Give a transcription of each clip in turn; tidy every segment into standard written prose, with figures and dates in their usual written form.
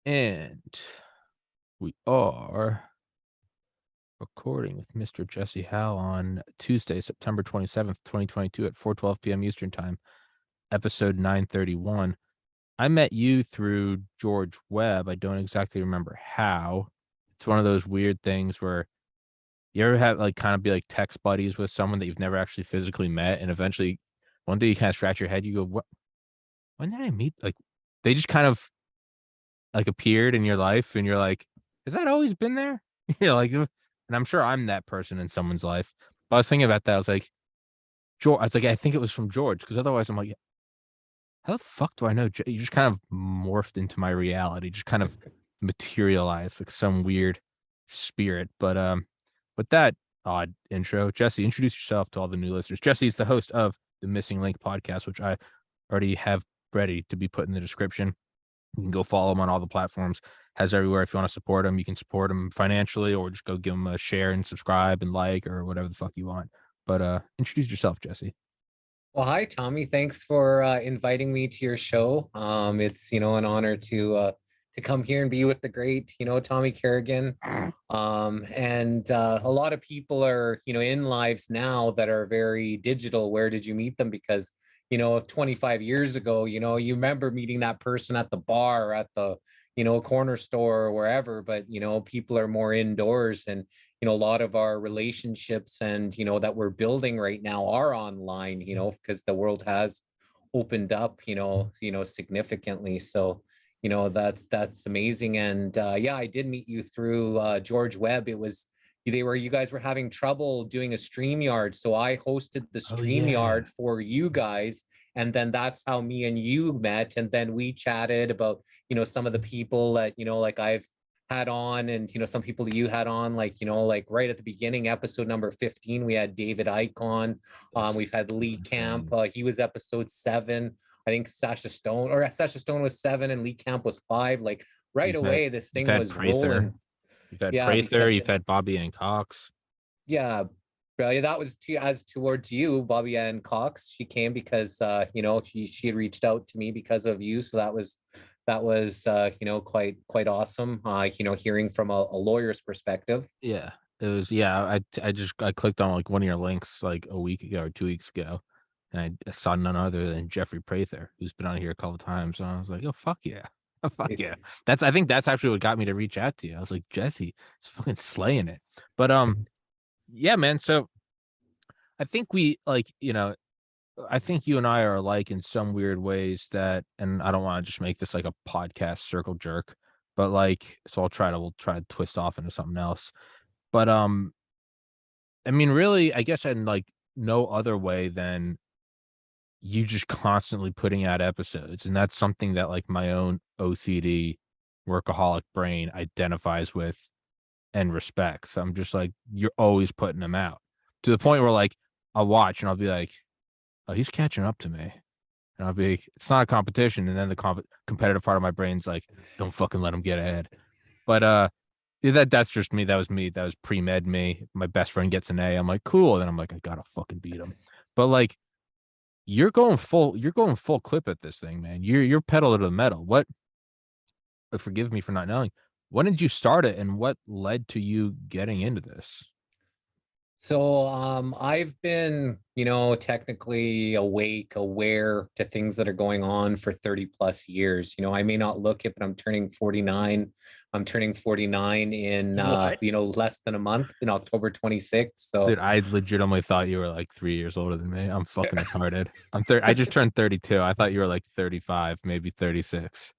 And we are recording with Mr. Jesse Howe on Tuesday, September 27th, 2022 at 4:12 p.m. Eastern Time, episode 931. I met you through George Webb. I don't exactly remember how. It's one of those weird things where you ever have like kind of be like text buddies with someone that you've never actually physically met, and eventually one day you kind of scratch your head, you go, "What? When did I meet?" Like they just kind of like, appeared in your life, and you're like, "Has that always been there?" You're like, and I'm sure I'm that person in someone's life. But I was thinking about that, I was like, I was like, "I think it was from George," because otherwise I'm like, "How the fuck do I know You just kind of morphed into my reality, just kind of materialized like some weird spirit. But, with that odd intro, Jesse, introduce yourself to all the new listeners. Jesse is the host of the Missing Link podcast, which I already have ready to be put in the description. You can go follow him on all the platforms. Has everywhere. If you want to support him, you can support him financially or just go give him a share and subscribe and like or whatever the fuck you want. But introduce yourself, Jesse. Well, hi, Tommy. Thanks for inviting me to your show. It's an honor to come here and be with the great Tommy Carrigan. And a lot of people are in lives now that are very digital. Where did you meet them? Because 25 years ago, you remember meeting that person at the bar, at the corner store or wherever. But people are more indoors, and a lot of our relationships and that we're building right now are online, because the world has opened up significantly. So that's amazing. And yeah, I did meet you through George Webb. You guys were having trouble doing a StreamYard, so I hosted the Oh yeah. StreamYard for you guys, and then that's how me and you met. And then we chatted about some of the people that like I've had on, and some people that you had on, like like right at the beginning, episode number 15, we had David Icke on. That's We've had Lee Camp. insane. He was episode 7. I think Sasha Stone was 7 and Lee Camp was 5. Like right You've had away this you've thing had was Prather. rolling. You've had Yeah, Prather, because you've had Bobby and Cox. yeah, yeah, that was as towards you, Bobby Ann Cox. She came because she had reached out to me because of you. So that was quite awesome. Hearing from a lawyer's perspective. Yeah. It was yeah, I clicked on like one of your links like a week ago or 2 weeks ago, and I saw none other than Jeffrey Prather, who's been on here a couple of times, and I was like, "Oh fuck yeah. Oh fuck yeah." I think that's actually what got me to reach out to you. I was like, "Jesse, it's fucking slaying it." But yeah, man. So I think I think you and I are alike in some weird ways that, and I don't want to just make this like a podcast circle jerk, but like, so we'll try to twist off into something else. But I mean, really, I guess in like no other way than you just constantly putting out episodes. And that's something that like my own OCD workaholic brain identifies with and respects. I'm just like, you're always putting them out to the point where like I'll watch and I'll be like, oh, he's catching up to me. And I'll be like, it's not a competition. And then the competitive part of my brain's like, don't fucking let him get ahead. But yeah, that's just me. That was me. That was pre-med me. My best friend gets an A. I'm like, cool. And then I'm like, I gotta fucking beat him. But like, you're going full clip at this thing, man. You're pedal to the metal. What forgive me for not knowing. When did you start it and what led to you getting into this? So I've been, technically awake, aware to things that are going on for 30 plus years. I may not look it, but I'm turning 49. I'm turning 49 in What? less than a month, in October 26th. So Dude, I legitimately thought you were like 3 years older than me. I'm fucking retarded. I just turned 32. I thought you were like 35, maybe 36.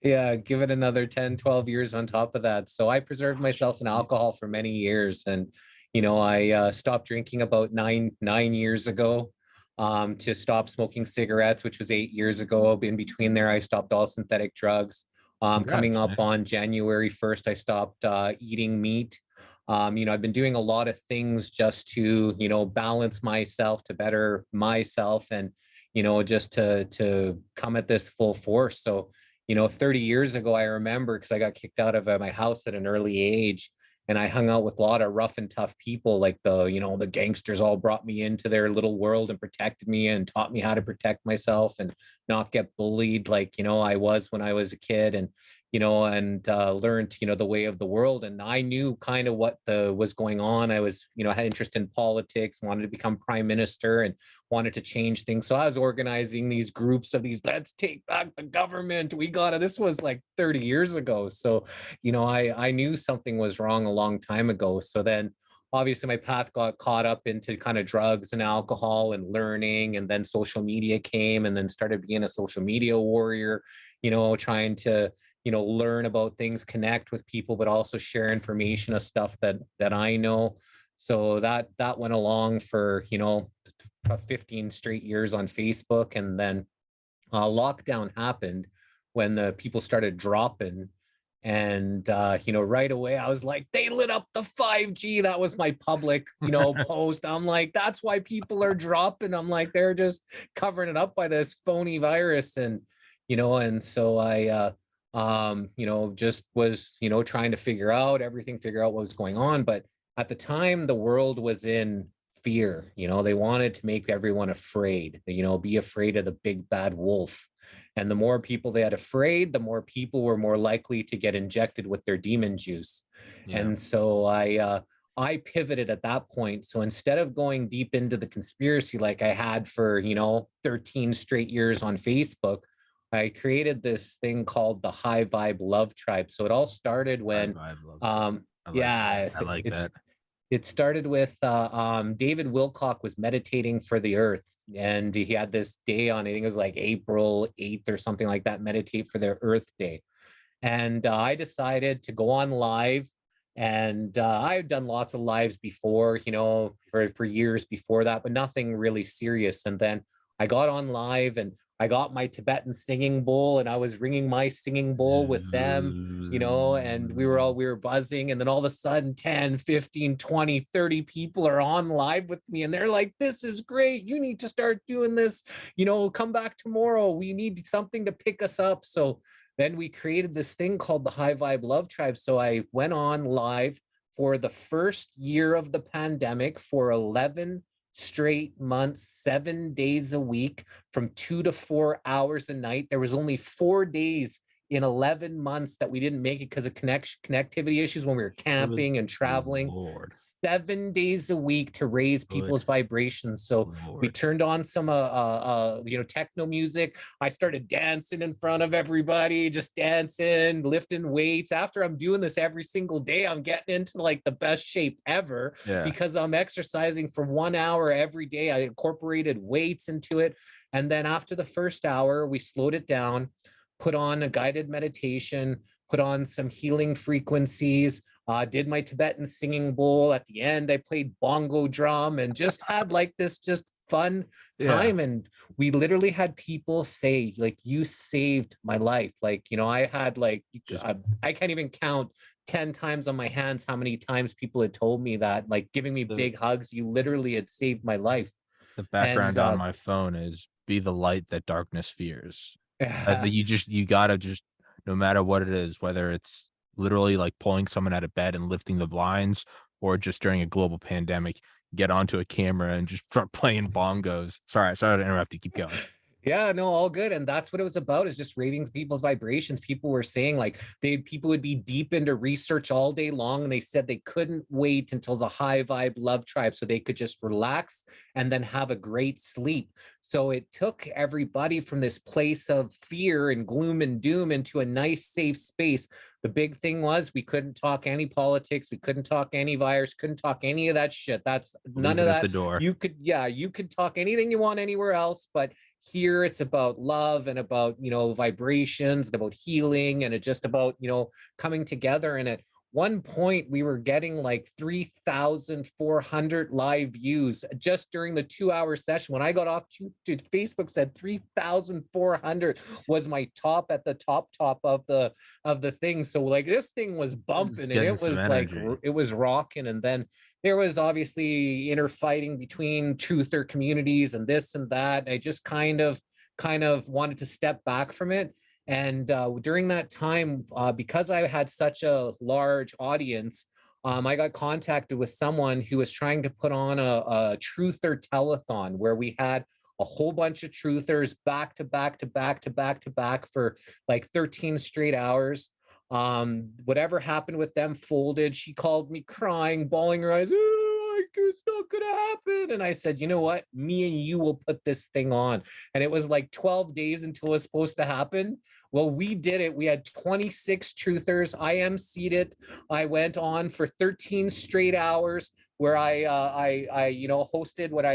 yeah, give it another 10, 12 years on top of that. So I preserved Oh, myself in jeez. alcohol for many years. And, I stopped drinking about nine years ago, to stop smoking cigarettes, which was 8 years ago. In between there, I stopped all synthetic drugs. Coming Congrats, up man. on January 1st, I stopped eating meat. I've been doing a lot of things just to, balance myself, to better myself, and, just to come at this full force. So, 30 years ago, I remember, because I got kicked out of my house at an early age, and I hung out with a lot of rough and tough people. Like the gangsters all brought me into their little world and protected me and taught me how to protect myself and not get bullied like, I was when I was a kid. And, and learned, the way of the world. And I knew kind of what was going on. I was, had interest in politics, wanted to become prime minister and wanted to change things. So I was organizing these groups of these, let's take back the government. This was like 30 years ago. So, I knew something was wrong a long time ago. So then obviously my path got caught up into kind of drugs and alcohol and learning, and then social media came, and then started being a social media warrior, trying to learn about things, connect with people, but also share information of stuff that I know. So that went along for 15 straight years on Facebook. And then lockdown happened when the people started dropping. And right away I was like, they lit up the 5G. That was my public post. I'm like, that's why people are dropping. I'm like, they're just covering it up by this phony virus. And so I just was trying to figure out what was going on. But at the time, the world was in fear. They wanted to make everyone afraid, be afraid of the big bad wolf. And the more people they had afraid, the more people were more likely to get injected with their demon juice. Yeah. And so I pivoted at that point. So instead of going deep into the conspiracy like I had for 13 straight years on Facebook, I created this thing called the High Vibe Love Tribe. So it all started when I like that. It started with David Wilcock was meditating for the earth. And he had this day on, I think it was like April 8th or something like that, meditate for the Earth Day. And I decided to go on live. And I've done lots of lives before, for years before that, but nothing really serious. And then I got on live and I got my Tibetan singing bowl, and I was ringing my singing bowl with them, and we were buzzing. And then all of a sudden 10, 15, 20, 30 people are on live with me, and they're like, this is great. You need to start doing this, come back tomorrow. We need something to pick us up. So then we created this thing called the High Vibe Love Tribe. So I went on live for the first year of the pandemic for 11 straight months, 7 days a week, from 2 to 4 hours a night. There was only 4 days in 11 months that we didn't make it because of connectivity issues when we were camping and traveling. Lord. 7 days a week to raise people's vibrations. So we turned on some techno music. I started dancing in front of everybody, just dancing, lifting weights. After I'm doing this every single day, I'm getting into like the best shape ever because I'm exercising for 1 hour every day. I incorporated weights into it. And then after the first hour, we slowed it down, put on a guided meditation, put on some healing frequencies, did my Tibetan singing bowl. At the end, I played bongo drum and just had like this just fun time. And we literally had people say, like, you saved my life. Like, I had like, I can't even count 10 times on my hands how many times people had told me that, like giving me big hugs. You literally had saved my life. The background on my phone is "Be the light that darkness fears." You gotta just, no matter what it is, whether it's literally like pulling someone out of bed and lifting the blinds, or just during a global pandemic, get onto a camera and just start playing bongos. Sorry to interrupt you. Keep going. Yeah, no, all good. And that's what it was about, is just raising people's vibrations. People were saying like people would be deep into research all day long. And they said they couldn't wait until the High Vibe Love Tribe so they could just relax and then have a great sleep. So it took everybody from this place of fear and gloom and doom into a nice, safe space. The big thing was we couldn't talk any politics. We couldn't talk any virus, couldn't talk any of that shit. That's none of that. The door. You could talk anything you want anywhere else, but here it's about love and about, vibrations and about healing, and it's just about, coming together. And at one point we were getting like 3,400 live views just during the 2-hour session. When I got off to Facebook said 3,400 was my top at the top of the thing. So like this thing was bumping, and it was like, it was rocking. And then there was obviously inner fighting between truther communities and this and that. I just kind of wanted to step back from it. And during that time, because I had such a large audience, I got contacted with someone who was trying to put on a truther telethon, where we had a whole bunch of truthers back to back for like 13 straight hours. Whatever happened with them folded. She called me crying, bawling her eyes. "Oh, it's not gonna happen." And I said, you know what? Me and you will put this thing on. And it was like 12 days until it was supposed to happen. Well, we did it. We had 26 truthers. I emceed it. I went on for 13 straight hours where I hosted what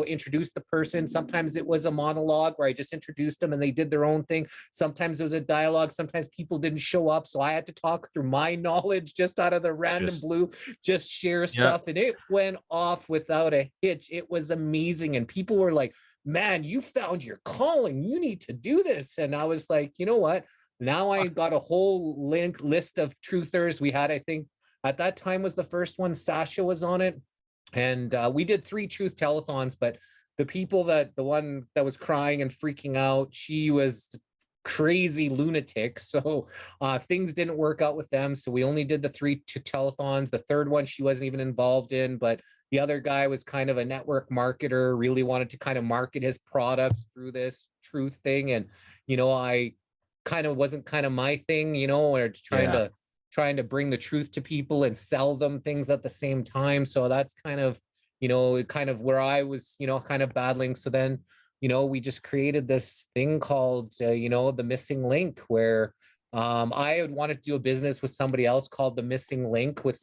introduced the person. Sometimes it was a monologue where I just introduced them and they did their own thing. Sometimes it was a dialogue. Sometimes people didn't show up, so I had to talk through my knowledge just out of the random blue, just share stuff, and it went off without a hitch. It was amazing, and people were like, "Man, you found your calling. You need to do this." And I was like, you know what? Now I got a whole list of truthers. We had, I think, at that time was the first one. Sasha was on it, and we did 3 truth telethons. But the one that was crying and freaking out, she was crazy lunatic. So things didn't work out with them. So we only did the 3 telethons. The third one she wasn't even involved in, but the other guy was kind of a network marketer, really wanted to kind of market his products through this truth thing. And, I kind of wasn't kind of my thing, or trying to bring the truth to people and sell them things at the same time. So that's kind of, where I was, kind of battling. So then, we just created this thing called, the missing link, where I had wanted to do a business with somebody else called the missing link with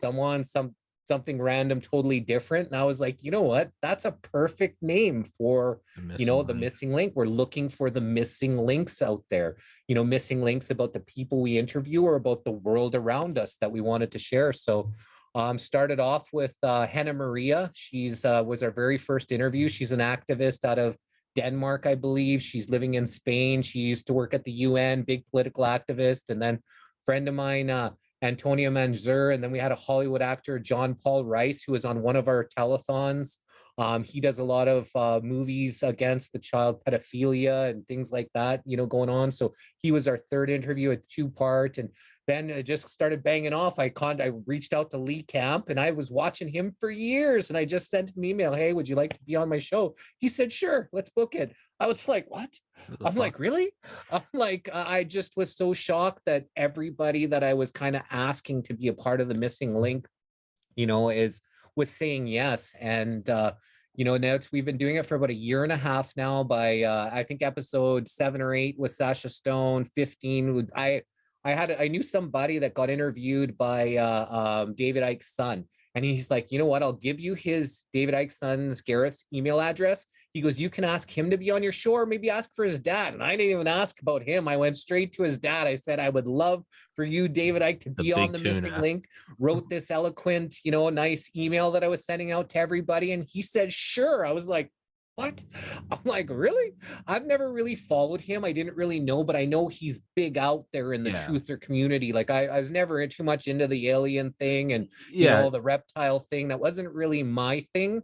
something random, totally different. And I was like, you know what? That's a perfect name for, the missing link. We're looking for the missing links out there, missing links about the people we interview or about the world around us that we wanted to share. So started off with Hannah Maria. She's was our very first interview. She's an activist out of Denmark, I believe. She's living in Spain. She used to work at the UN, big political activist. And then friend of mine, Antonio Manzur, and then we had a Hollywood actor, John Paul Rice, who was on one of our telethons. He does a lot of movies against the child pedophilia and things like that, going on. So he was our third interview, a 2-part, and then it just started banging off. I reached out to Lee Camp, and I was watching him for years, and I just sent him an email, "Hey, would you like to be on my show?" He said, "Sure, let's book it." I was like, "What?" I'm like, "Really?" I'm like, I just was so shocked that everybody that I was kind of asking to be a part of the missing link, was saying yes. And now we've been doing it for about a year and a half now. By I think episode 7 or 8 with Sasha Stone, 15 I knew somebody that got interviewed by David Icke's son. And he's like, "You know what? I'll give you his David Icke's son's Garrett's email address." He goes, "You can ask him to be on your show, or maybe ask for his dad." And I didn't even ask about him. I went straight to his dad. I said, "I would love for you, David Icke, to be on the missing link." Wrote this eloquent, nice email that I was sending out to everybody. And he said, "Sure." I was like, "What?" I'm like, "Really?" I've never really followed him. I didn't really know, but I know he's big out there in the truther community. Like I was never too much into the alien thing and the reptile thing. That wasn't really my thing.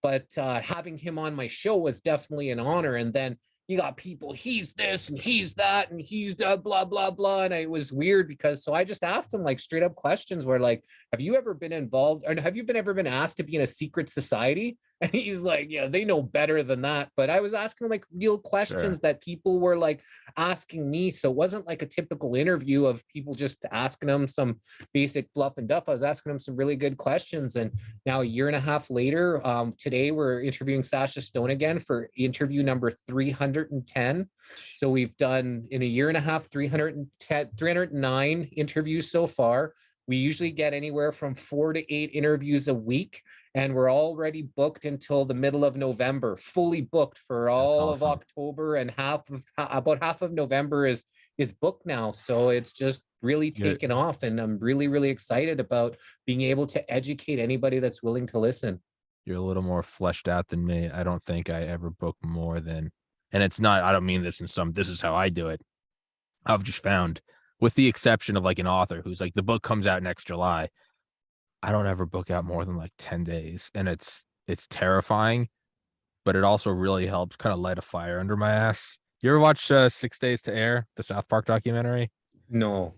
But having him on my show was definitely an honor. And then you got people, he's this and he's that and he's blah blah blah. And it was weird because I just asked him like straight up questions where like, have you ever been involved, or have you ever been asked to be in a secret society? And he's like, "Yeah, they know better than that." But I was asking him like real questions that people were like asking me. So it wasn't like a typical interview of people just asking him some basic fluff and duff. I was asking him some really good questions. And now a year and a half later, today we're interviewing Sasha Stone again for interview number 310. So we've done in a year and a half 309 interviews so far. We usually get anywhere from 4 to 8 interviews a week, and we're already booked until the middle of November, fully booked for all of October, and about half of November is booked now. So it's just really taken off, and I'm really, really excited about being able to educate anybody that's willing to listen. You're a little more fleshed out than me. I don't think I ever book more than, and it's not, I don't mean this this is how I do it. I've just found, with the exception of like an author who's like, the book comes out next July, I don't ever book out more than like 10 days. And it's terrifying, but it also really helps kind of light a fire under my ass. You ever watch 6 Days to Air, the South Park documentary? No.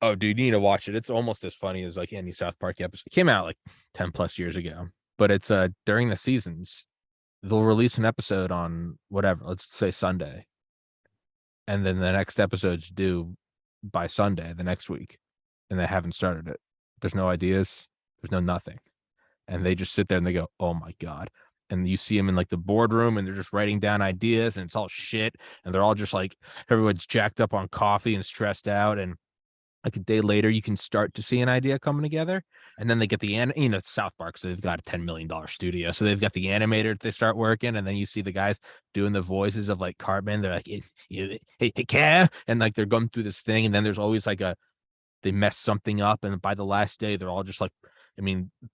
Oh, dude, you need to watch it. It's almost as funny as like any South Park episode. It came out like 10 plus years ago, but it's during the seasons, they'll release an episode on whatever, let's say Sunday. And then the next episode's due by Sunday the next week, and they haven't started it. There's no ideas. There's no nothing. And they just sit there and they go, oh my God. And you see them in like the boardroom and they're just writing down ideas and it's all shit. And they're all just like, everyone's jacked up on coffee and stressed out. And like a day later, you can start to see an idea coming together. And then they get it's South Park. So they've got a $10 million studio. So they've got the animator that they start working. And then you see the guys doing the voices of like Cartman. They're like, hey, Cam. And like they're going through this thing. And then there's always like they mess something up. And by the last day, they're all just like,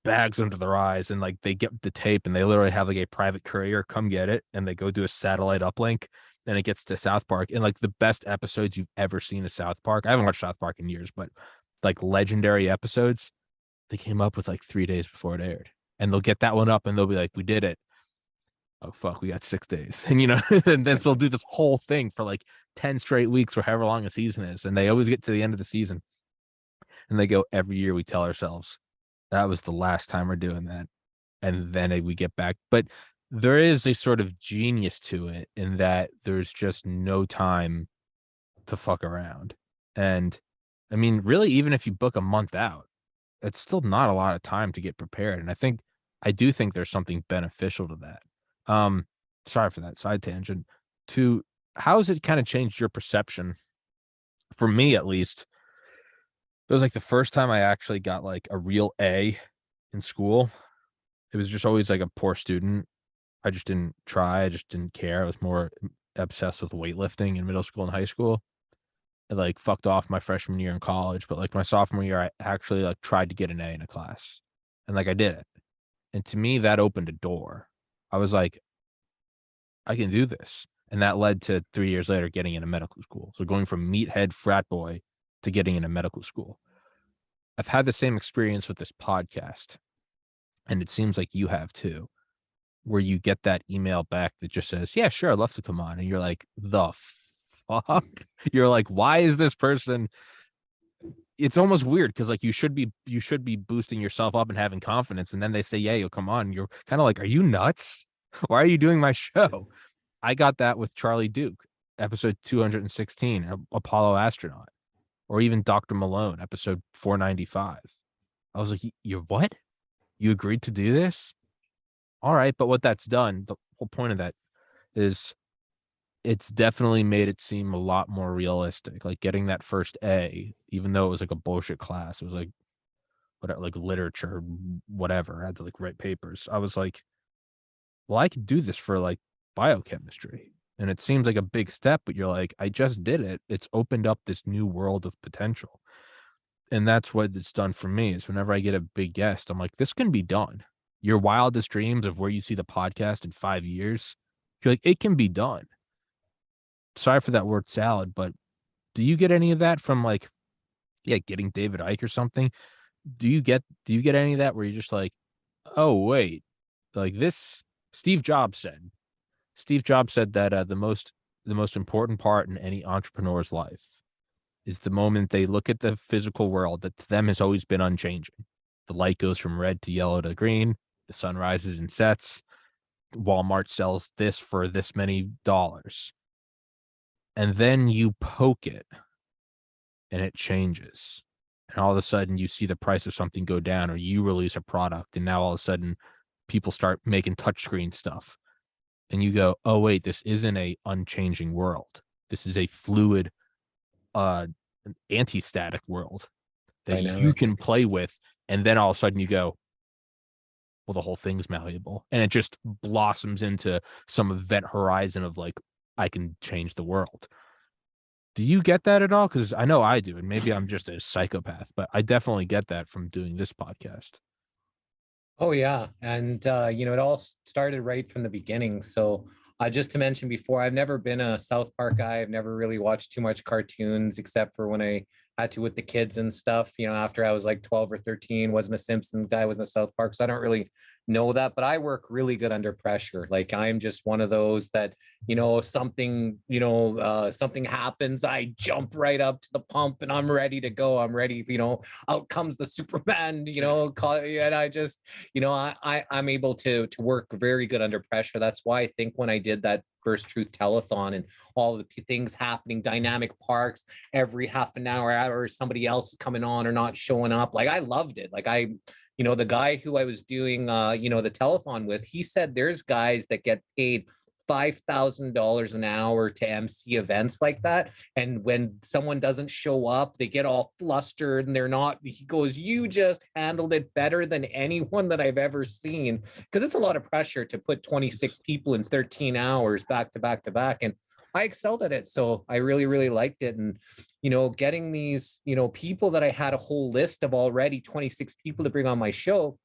bags under their eyes, and like they get the tape and they literally have like a private courier come get it and they go do a satellite uplink and it gets to South Park. And like the best episodes you've ever seen of South Park. I haven't watched South Park in years, but like legendary episodes, they came up with like 3 days before it aired. And they'll get that one up and they'll be like, we did it. Oh fuck, we got 6 days. And and then they'll do this whole thing for like 10 straight weeks or however long a season is. And they always get to the end of the season and they go, every year we tell ourselves that was the last time we're doing that. And then we get back. But there is a sort of genius to it in that there's just no time to fuck around. And really, even if you book a month out, it's still not a lot of time to get prepared. And I do think there's something beneficial to that. Sorry for that side tangent. How has it kind of changed your perception? For me, at least, it was like the first time I actually got like a real A in school. It was just always like a poor student. I just didn't try. I just didn't care. I was more obsessed with weightlifting in middle school and high school. I like fucked off my freshman year in college, but like my sophomore year, I actually like tried to get an A in a class, and like I did it. And to me, that opened a door. I was like, I can do this, and that led to 3 years later getting into medical school. So going from meathead frat boy to getting into medical school. I've had the same experience with this podcast, and it seems like you have too, where you get that email back that just says, yeah, sure, I'd love to come on. And you're like, the fuck? You're like, why is this person? It's almost weird because like you should be boosting yourself up and having confidence. And then they say, yeah, you'll come on. You're kind of like, are you nuts? Why are you doing my show? I got that with Charlie Duke, episode 216, Apollo astronaut, or even Dr. Malone, episode 495. I was like, you're what? You agreed to do this? All right. But what that's done, the whole point of that is it's definitely made it seem a lot more realistic. Like getting that first A, even though it was like a bullshit class, it was like whatever, like literature, whatever. I had to like write papers. I was like, well, I could do this for like biochemistry. And it seems like a big step, but you're like, I just did it. It's opened up this new world of potential. And that's what it's done for me is whenever I get a big guest, I'm like, this can be done. Your wildest dreams of where you see the podcast in 5 years, you're like, it can be done. Sorry for that word salad, but do you get any of that from like, yeah, getting David Icke or something? Do you get any of that where you're just like, oh wait, like this Steve Jobs said that the most important part in any entrepreneur's life is the moment they look at the physical world that to them has always been unchanging. The light goes from red to yellow to green, the sun rises and sets, Walmart sells this for this many dollars. And then you poke it and it changes. And all of a sudden you see the price of something go down, or you release a product and now all of a sudden people start making touchscreen stuff. And you go, oh wait, this isn't a unchanging world. This is a fluid, anti-static world that you can play with. And then all of a sudden you go, well, the whole thing's malleable. And it just blossoms into some event horizon of like, I can change the world. Do you get that at all? Because I know I do, and maybe I'm just a psychopath, but I definitely get that from doing this podcast. Oh yeah, and it all started right from the beginning. So just to mention before, I've never been a South Park guy. I've never really watched too much cartoons except for when I had to with the kids and stuff. After I was like 12 or 13, wasn't a Simpsons guy, wasn't a South Park, so I don't really know that, but I work really good under pressure. Like I'm just one of those that, something, something happens, I jump right up to the pump and I'm ready to go. I'm ready, out comes the Superman, and I just, I'm able to work very good under pressure. That's why I think when I did that First Truth telethon and all the things happening, dynamic parks, every half an hour, somebody else is coming on or not showing up. Like I loved it. Like the guy who I was doing, the telethon with, he said there's guys that get paid $5,000 an hour to MC events like that. And when someone doesn't show up, they get all flustered and they're not, he goes, you just handled it better than anyone that I've ever seen. Because it's a lot of pressure to put 26 people in 13 hours back to back to back. And I excelled at it. So I really, really liked it. And, getting these, people that I had a whole list of already 26 people to bring on my show,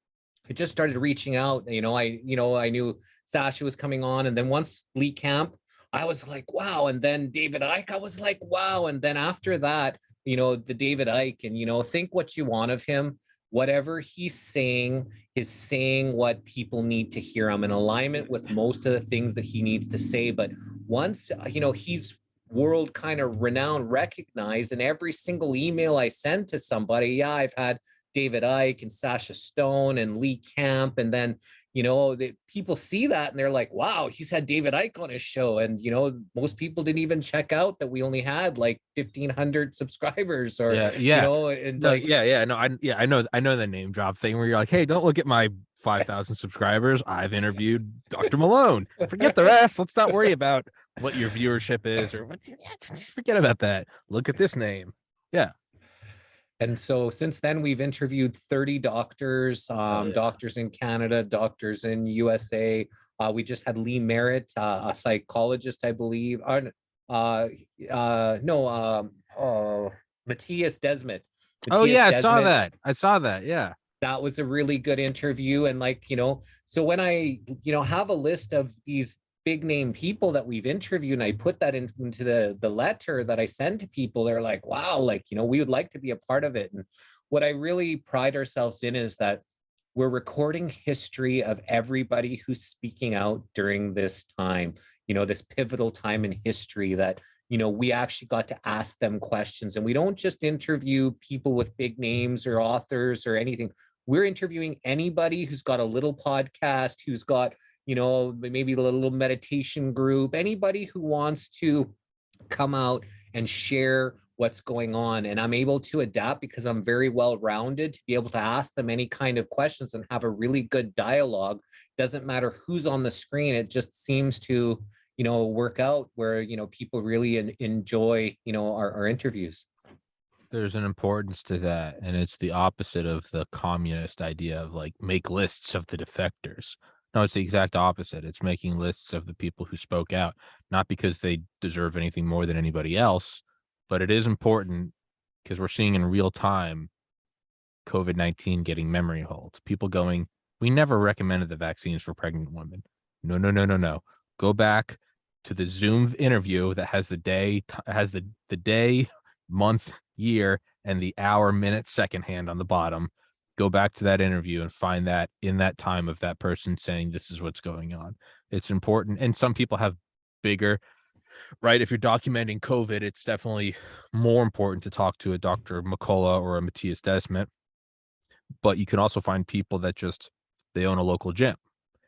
I just started reaching out. I knew Sasha was coming on. And then once Lee Camp, I was like, wow. And then David Icke, I was like, wow. And then after that, the David Icke, and, think what you want of him. Whatever he's saying is saying what people need to hear. I'm in alignment with most of the things that he needs to say. But once, he's world kind of renowned, recognized, and every single email I send to somebody, yeah, I've had David Icke and Sasha Stone and Lee Camp. And then, people see that and they're like, wow, he's had David Icke on his show. And, most people didn't even check out that we only had like 1,500 subscribers or, and no, like, no, I know the name drop thing where you're like, hey, don't look at my 5,000 subscribers. I've interviewed Dr. Malone. Forget the rest. Let's not worry about what your viewership is or what. Just forget about that. Look at this name. Yeah. And so since then, we've interviewed 30 doctors, doctors in Canada, doctors in USA. We just had Lee Merritt, a psychologist, I believe. Matthias Desmet. Oh, Matthias yeah, I saw Desmet. that. I saw that. Yeah. That was a really good interview. And so when I, have a list of these big name people that we've interviewed and I put that into the letter that I send to people, they're like, wow, we would like to be a part of it. And what I really pride ourselves in is that we're recording history of everybody who's speaking out during this time, this pivotal time in history that, we actually got to ask them questions. And we don't just interview people with big names or authors or anything. We're interviewing anybody who's got a little podcast, who's got, maybe a little meditation group, anybody who wants to come out and share what's going on. And I'm able to adapt because I'm very well rounded to be able to ask them any kind of questions and have a really good dialogue. Doesn't matter who's on the screen. It just seems to, work out where, people really enjoy, our interviews. There's an importance to that. And it's the opposite of the communist idea of like make lists of the defectors. No, it's the exact opposite. It's making lists of the people who spoke out, not because they deserve anything more than anybody else, but it is important because we're seeing in real time COVID-19 getting memory holds. People going, we never recommended the vaccines for pregnant women. No, no, no, no, no. Go back to the Zoom interview that has the day, the day, month, year, and the hour, minute, second hand on the bottom. Go back to that interview and find that in that time of that person saying this is what's going on. It's important. And some people have bigger, right? If you're documenting COVID, it's definitely more important to talk to a Dr. McCullough or a Matthias Desmet. But you can also find people that just, they own a local gym.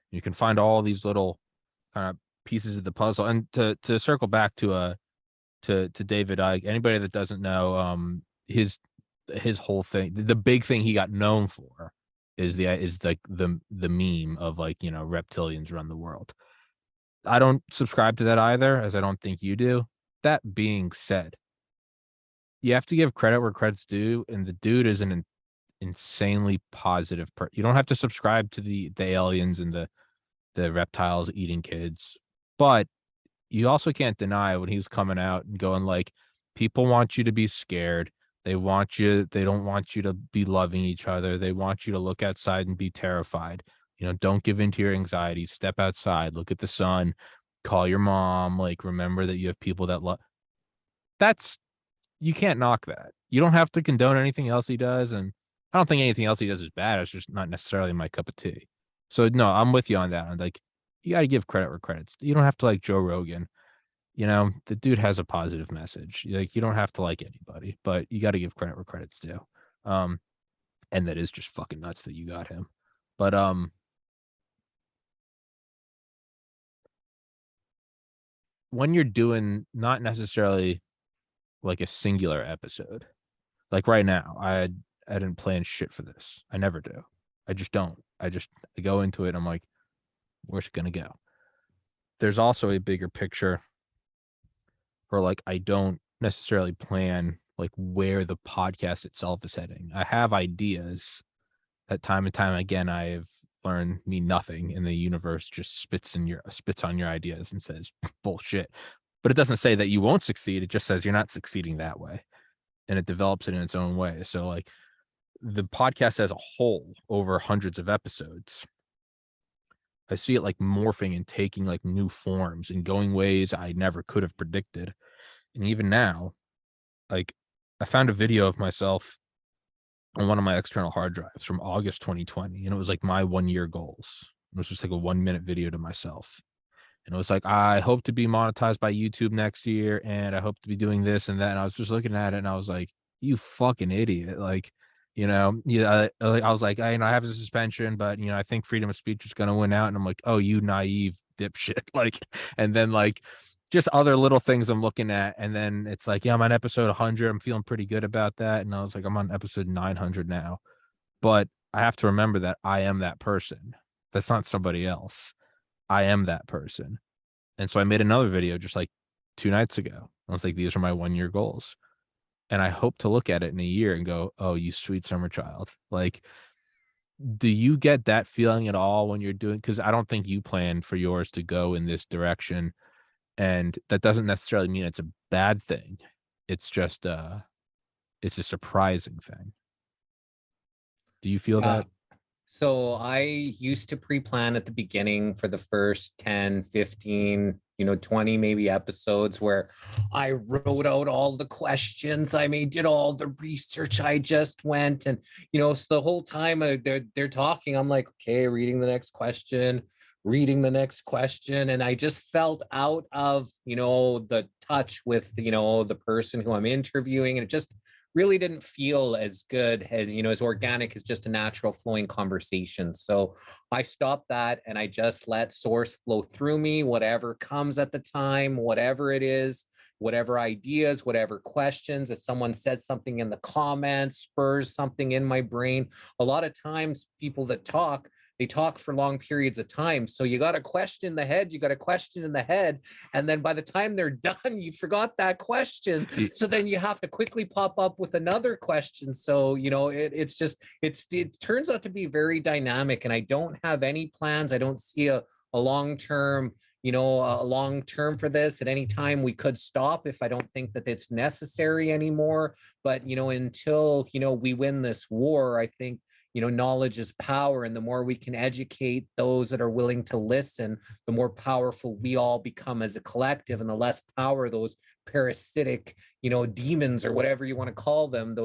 You can find all these little kind of pieces of the puzzle. And to circle back to David Icke, anybody that doesn't know, his whole thing, the big thing he got known for is like the meme of like, reptilians run the world. I don't subscribe to that either, as I don't think you do. That being said, you have to give credit where credit's due, and the dude is an insanely positive you don't have to subscribe to the aliens and the reptiles eating kids, but you also can't deny when he's coming out and going like, people want you to be scared. They don't want you to be loving each other. They want you to look outside and be terrified. Don't give in to your anxiety. Step outside, look at the sun, call your mom. Like, remember that you have people that love. You can't knock that. You don't have to condone anything else he does. And I don't think anything else he does is bad. It's just not necessarily my cup of tea. So no, I'm with you on that. Like, you got to give credit where credit's. You don't have to like Joe Rogan. You know, the dude has a positive message. Like, you don't have to like anybody, but you got to give credit where credit's due. Um, and that is just fucking nuts that you got him. But when you're doing not necessarily like a singular episode, like right now, I didn't plan shit for this. I never do. I just don't. I go into it and I'm like, where's it gonna go? There's also a bigger picture where like I don't necessarily plan like where the podcast itself is heading. I have ideas that time and time again I've learned mean nothing, and the universe just spits on your ideas and says bullshit. But it doesn't say that you won't succeed. It just says you're not succeeding that way. And it develops it in its own way. So like the podcast as a whole over hundreds of episodes, I see it like morphing and taking like new forms and going ways I never could have predicted. And even now, like I found a video of myself on one of my external hard drives from August 2020, and it was like my 1 year goals. It was just like a 1 minute video to myself. And it was like, I hope to be monetized by YouTube next year, and I hope to be doing this and that. And I was just looking at it and I was like, you fucking idiot. Like, yeah, I was like, I have a suspension, but I think freedom of speech is gonna win out. And I'm like, oh, you naive dipshit. Like, and then like just other little things I'm looking at. And then it's like, yeah, I'm on episode 100. I'm feeling pretty good about that. And I was like, I'm on episode 900 now. But I have to remember that I am that person. That's not somebody else. I am that person. And so I made another video just like 2 nights ago. I was like, these are my 1 year goals. And I hope to look at it in a year and go, oh, you sweet summer child. Like, do you get that feeling at all when you're doing? Because I don't think you plan for yours to go in this direction. And that doesn't necessarily mean it's a bad thing. It's just it's a surprising thing. Do you feel Yeah. that? So I used to pre-plan at the beginning for the first 10, 15, 20 maybe episodes where I wrote out all the questions. Did all the research. I just went and, so the whole time they're talking, I'm like, okay, reading the next question, reading the next question. And I just felt out of, the touch with, the person who I'm interviewing. And it just really didn't feel as good as as organic as just a natural flowing conversation. So I stopped that and I just let source flow through me, whatever comes at the time, whatever it is, whatever ideas, whatever questions. If someone says something in the comments, spurs something in my brain. A lot of times people that talk, they talk for long periods of time. So you got a question in the head, you got a question in the head. And then by the time they're done, you forgot that question. So then you have to quickly pop up with another question. So, it turns out to be very dynamic. And I don't have any plans. I don't see a long-term, a long term for this. At any time we could stop if I don't think that it's necessary anymore. But, until, we win this war, I think knowledge is power. And the more we can educate those that are willing to listen, the more powerful we all become as a collective, and the less power those parasitic, demons or whatever you want to call them, the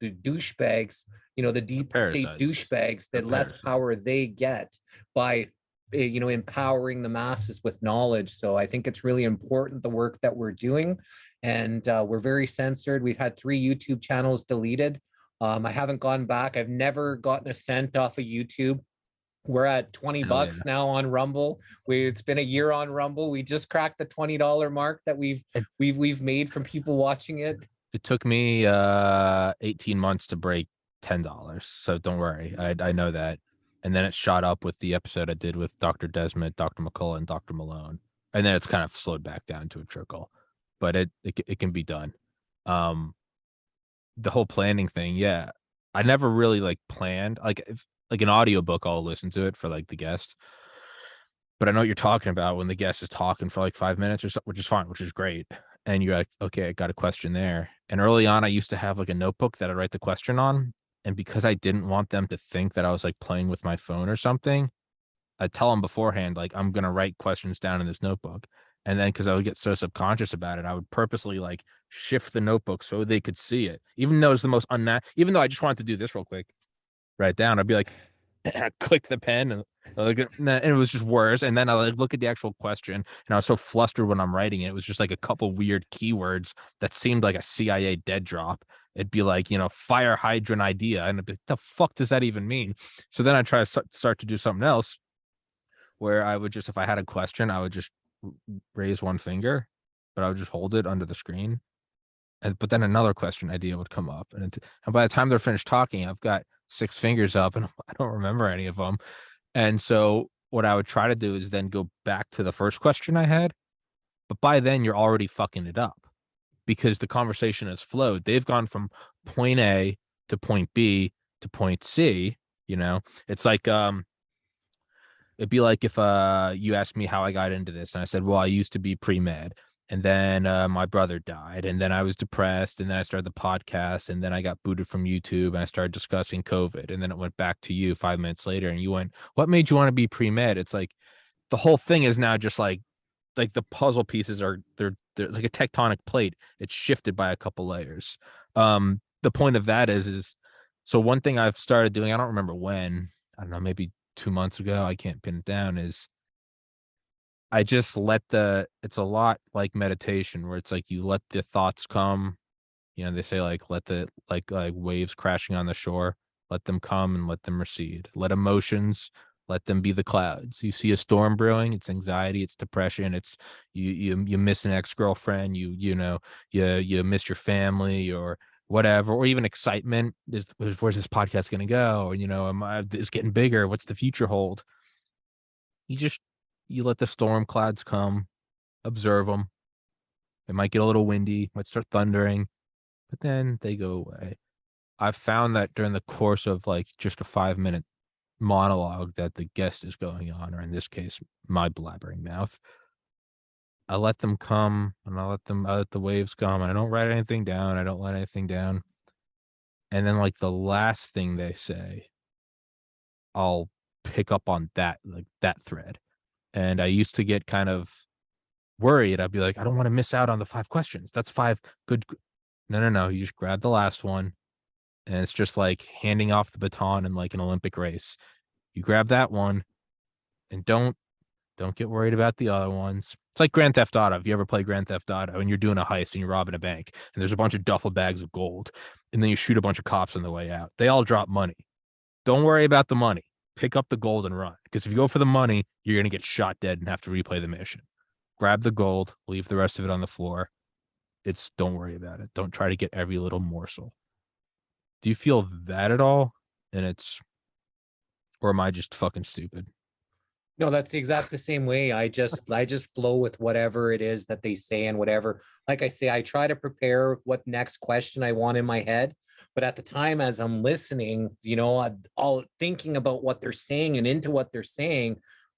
douchebags, the deep state douchebags, that less power they get by empowering the masses with knowledge. So I think it's really important, the work that we're doing. And we're very censored. We've had 3 YouTube channels deleted. I haven't gone back. I've never gotten a cent off of YouTube. We're at $20 now on Rumble. It's been a year on Rumble. We just cracked the $20 mark that we've made from people watching it. It took me 18 months to break $10. So don't worry. I know that. And then it shot up with the episode I did with Dr. Desmond, Dr. McCullough, and Dr. Malone. And then it's kind of slowed back down to a trickle. But it can be done. The whole planning thing, yeah. I never really like planned. Like if like an audiobook, I'll listen to it for like the guest. But I know what you're talking about when the guest is talking for like 5 minutes or so, which is fine, which is great. And you're like, okay, I got a question there. And early on, I used to have like a notebook that I write the question on. And because I didn't want them to think that I was like playing with my phone or something, I tell them beforehand, like, I'm gonna write questions down in this notebook. And then because I would get so subconscious about it, I would purposely like shift the notebook so they could see it, even though it's the most unnatural. Even though I just wanted to do this real quick, write it down, I'd be like, click the pen, and Like, and it was just worse. And then I like look at the actual question, and I was so flustered when I'm writing it. It was just like a couple weird keywords that seemed like a CIA dead drop. It'd be like, fire hydrant idea, and I'd be, the fuck does that even mean? So then I try to start to do something else where I would just, if I had a question, I would just raise one finger, but I would just hold it under the screen. But then another question idea would come up, and by the time they're finished talking, I've got six fingers up, and I don't remember any of them. And so what I would try to do is then go back to the first question I had, but by then you're already fucking it up because the conversation has flowed. They've gone from point A to point B to point C. It's like it'd be like if you asked me how I got into this, and I said, well, I used to be pre-med, and then my brother died, and then I was depressed, and then I started the podcast, and then I got booted from YouTube, and I started discussing COVID, and then it went back to you 5 minutes later, and you went, what made you want to be pre-med? It's like the whole thing is now just like the puzzle pieces are they're like a tectonic plate. It's shifted by a couple layers. The point of that is so one thing I've started doing, I don't remember when, I don't know, maybe 2 months ago, I can't pin it down, is I just it's a lot like meditation where it's like you let the thoughts come. They say like let the like waves crashing on the shore, let them come and let them recede. Let emotions, let them be the clouds. You see a storm brewing, it's anxiety, it's depression, it's you miss an ex-girlfriend, you miss your family or whatever, or even excitement. Where's this podcast gonna go? Or it's getting bigger. What's the future hold? You just you let the storm clouds come, observe them. It might get a little windy, might start thundering, but then they go away. I've found that during the course of like just a 5 minute monologue that the guest is going on, or in this case, my blabbering mouth, I let them come and I let the waves come and I don't write anything down. I don't let anything down. And then like the last thing they say, I'll pick up on that, like that thread. And I used to get kind of worried. I'd be like, I don't want to miss out on the 5 questions. That's five good. No, no, no. You just grab the last one. And it's just like handing off the baton in like an Olympic race. You grab that one and don't get worried about the other ones. It's like Grand Theft Auto. If you ever play Grand Theft Auto and you're doing a heist and you're robbing a bank and there's a bunch of duffel bags of gold and then you shoot a bunch of cops on the way out, they all drop money. Don't worry about the money. Pick up the gold and run. Because if you go for the money, you're going to get shot dead and have to replay the mission. Grab the gold, leave the rest of it on the floor. Don't worry about it. Don't try to get every little morsel. Do you feel that at all? Or am I just fucking stupid? No, that's the same way. I just flow with whatever it is that they say and whatever. Like I say, I try to prepare what next question I want in my head. But at the time, as I'm listening, I'm all thinking about what they're saying and into what they're saying.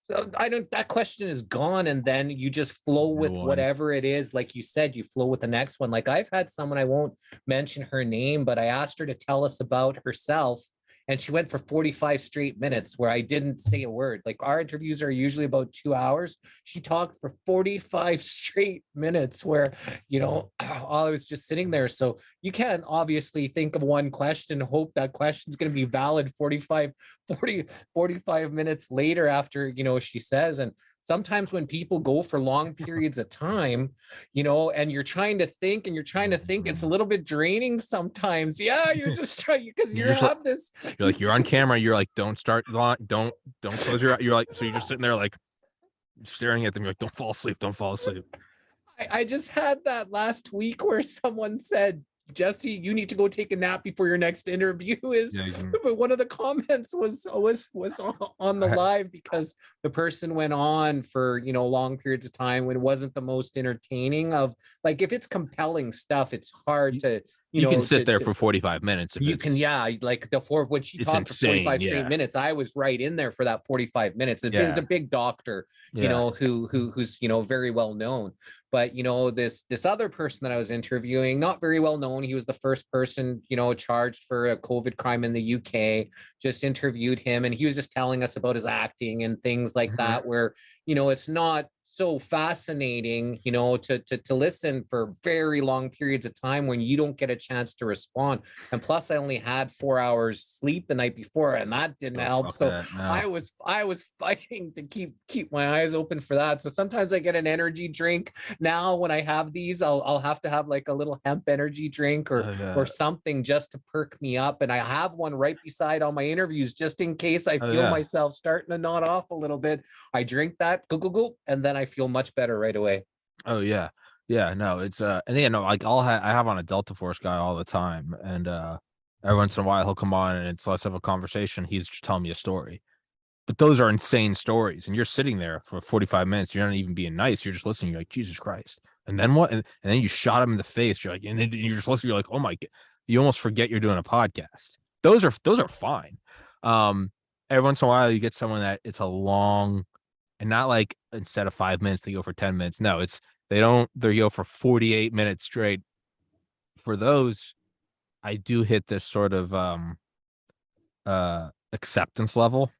So that question is gone. And then you just flow with whatever it is. Like you said, you flow with the next one. Like I've had someone, I won't mention her name, but I asked her to tell us about herself. And she went for 45 straight minutes where I didn't say a word. Like our interviews are usually about 2 hours. She talked for 45 straight minutes where, I was just sitting there. So you can't obviously think of one question, hope that question's going to be valid 45 minutes later after, she says. And sometimes when people go for long periods of time, and you're trying to think it's a little bit draining sometimes. Yeah, you're just trying because you have this. You're like, you're on camera. You're like, don't close your eyes. You're like, so you're just sitting there like staring at them. You're like, don't fall asleep. Don't fall asleep. I just had that last week where someone said, Jesse, you need to go take a nap before your next interview is. But one of the comments was on the live because the person went on for long periods of time when it wasn't the most entertaining of like if it's compelling stuff, it's hard to you can sit there for 45 minutes. You can, yeah, like when she talked for 45 straight minutes, I was right in there for that 45 minutes. And it was a big doctor, who's very well known. But this other person that I was interviewing, not very well known. He was the first person, charged for a COVID crime in the UK. Just interviewed him, and he was just telling us about his acting and things like that, where it's not so fascinating, to listen for very long periods of time when you don't get a chance to respond. And plus, I only had 4 hours sleep the night before, and that didn't Oh, help. fuck So that. No. I was fighting to keep my eyes open for that. So sometimes I get an energy drink. Now when I have these, I'll have to have like a little hemp energy drink or something just to perk me up. And I have one right beside all my interviews just in case I feel myself starting to nod off a little bit. I drink that, go, and then I feel much better right away. Oh yeah. Yeah, no, it's and yeah, no, like I have on a Delta Force guy all the time, and every once in a while he'll come on and let's have a conversation. He's just telling me a story. But those are insane stories, and you're sitting there for 45 minutes. You're not even being nice. You're just listening. You're like, Jesus Christ. And then what? And then you shot him in the face. You're like, and then you're just listening. You're like, oh my God. You almost forget you're doing a podcast. Those are fine. Every once in a while you get someone that it's a long, and not like instead of 5 minutes they go for 10 minutes. No, they go for 48 minutes straight. For those, I do hit this sort of acceptance level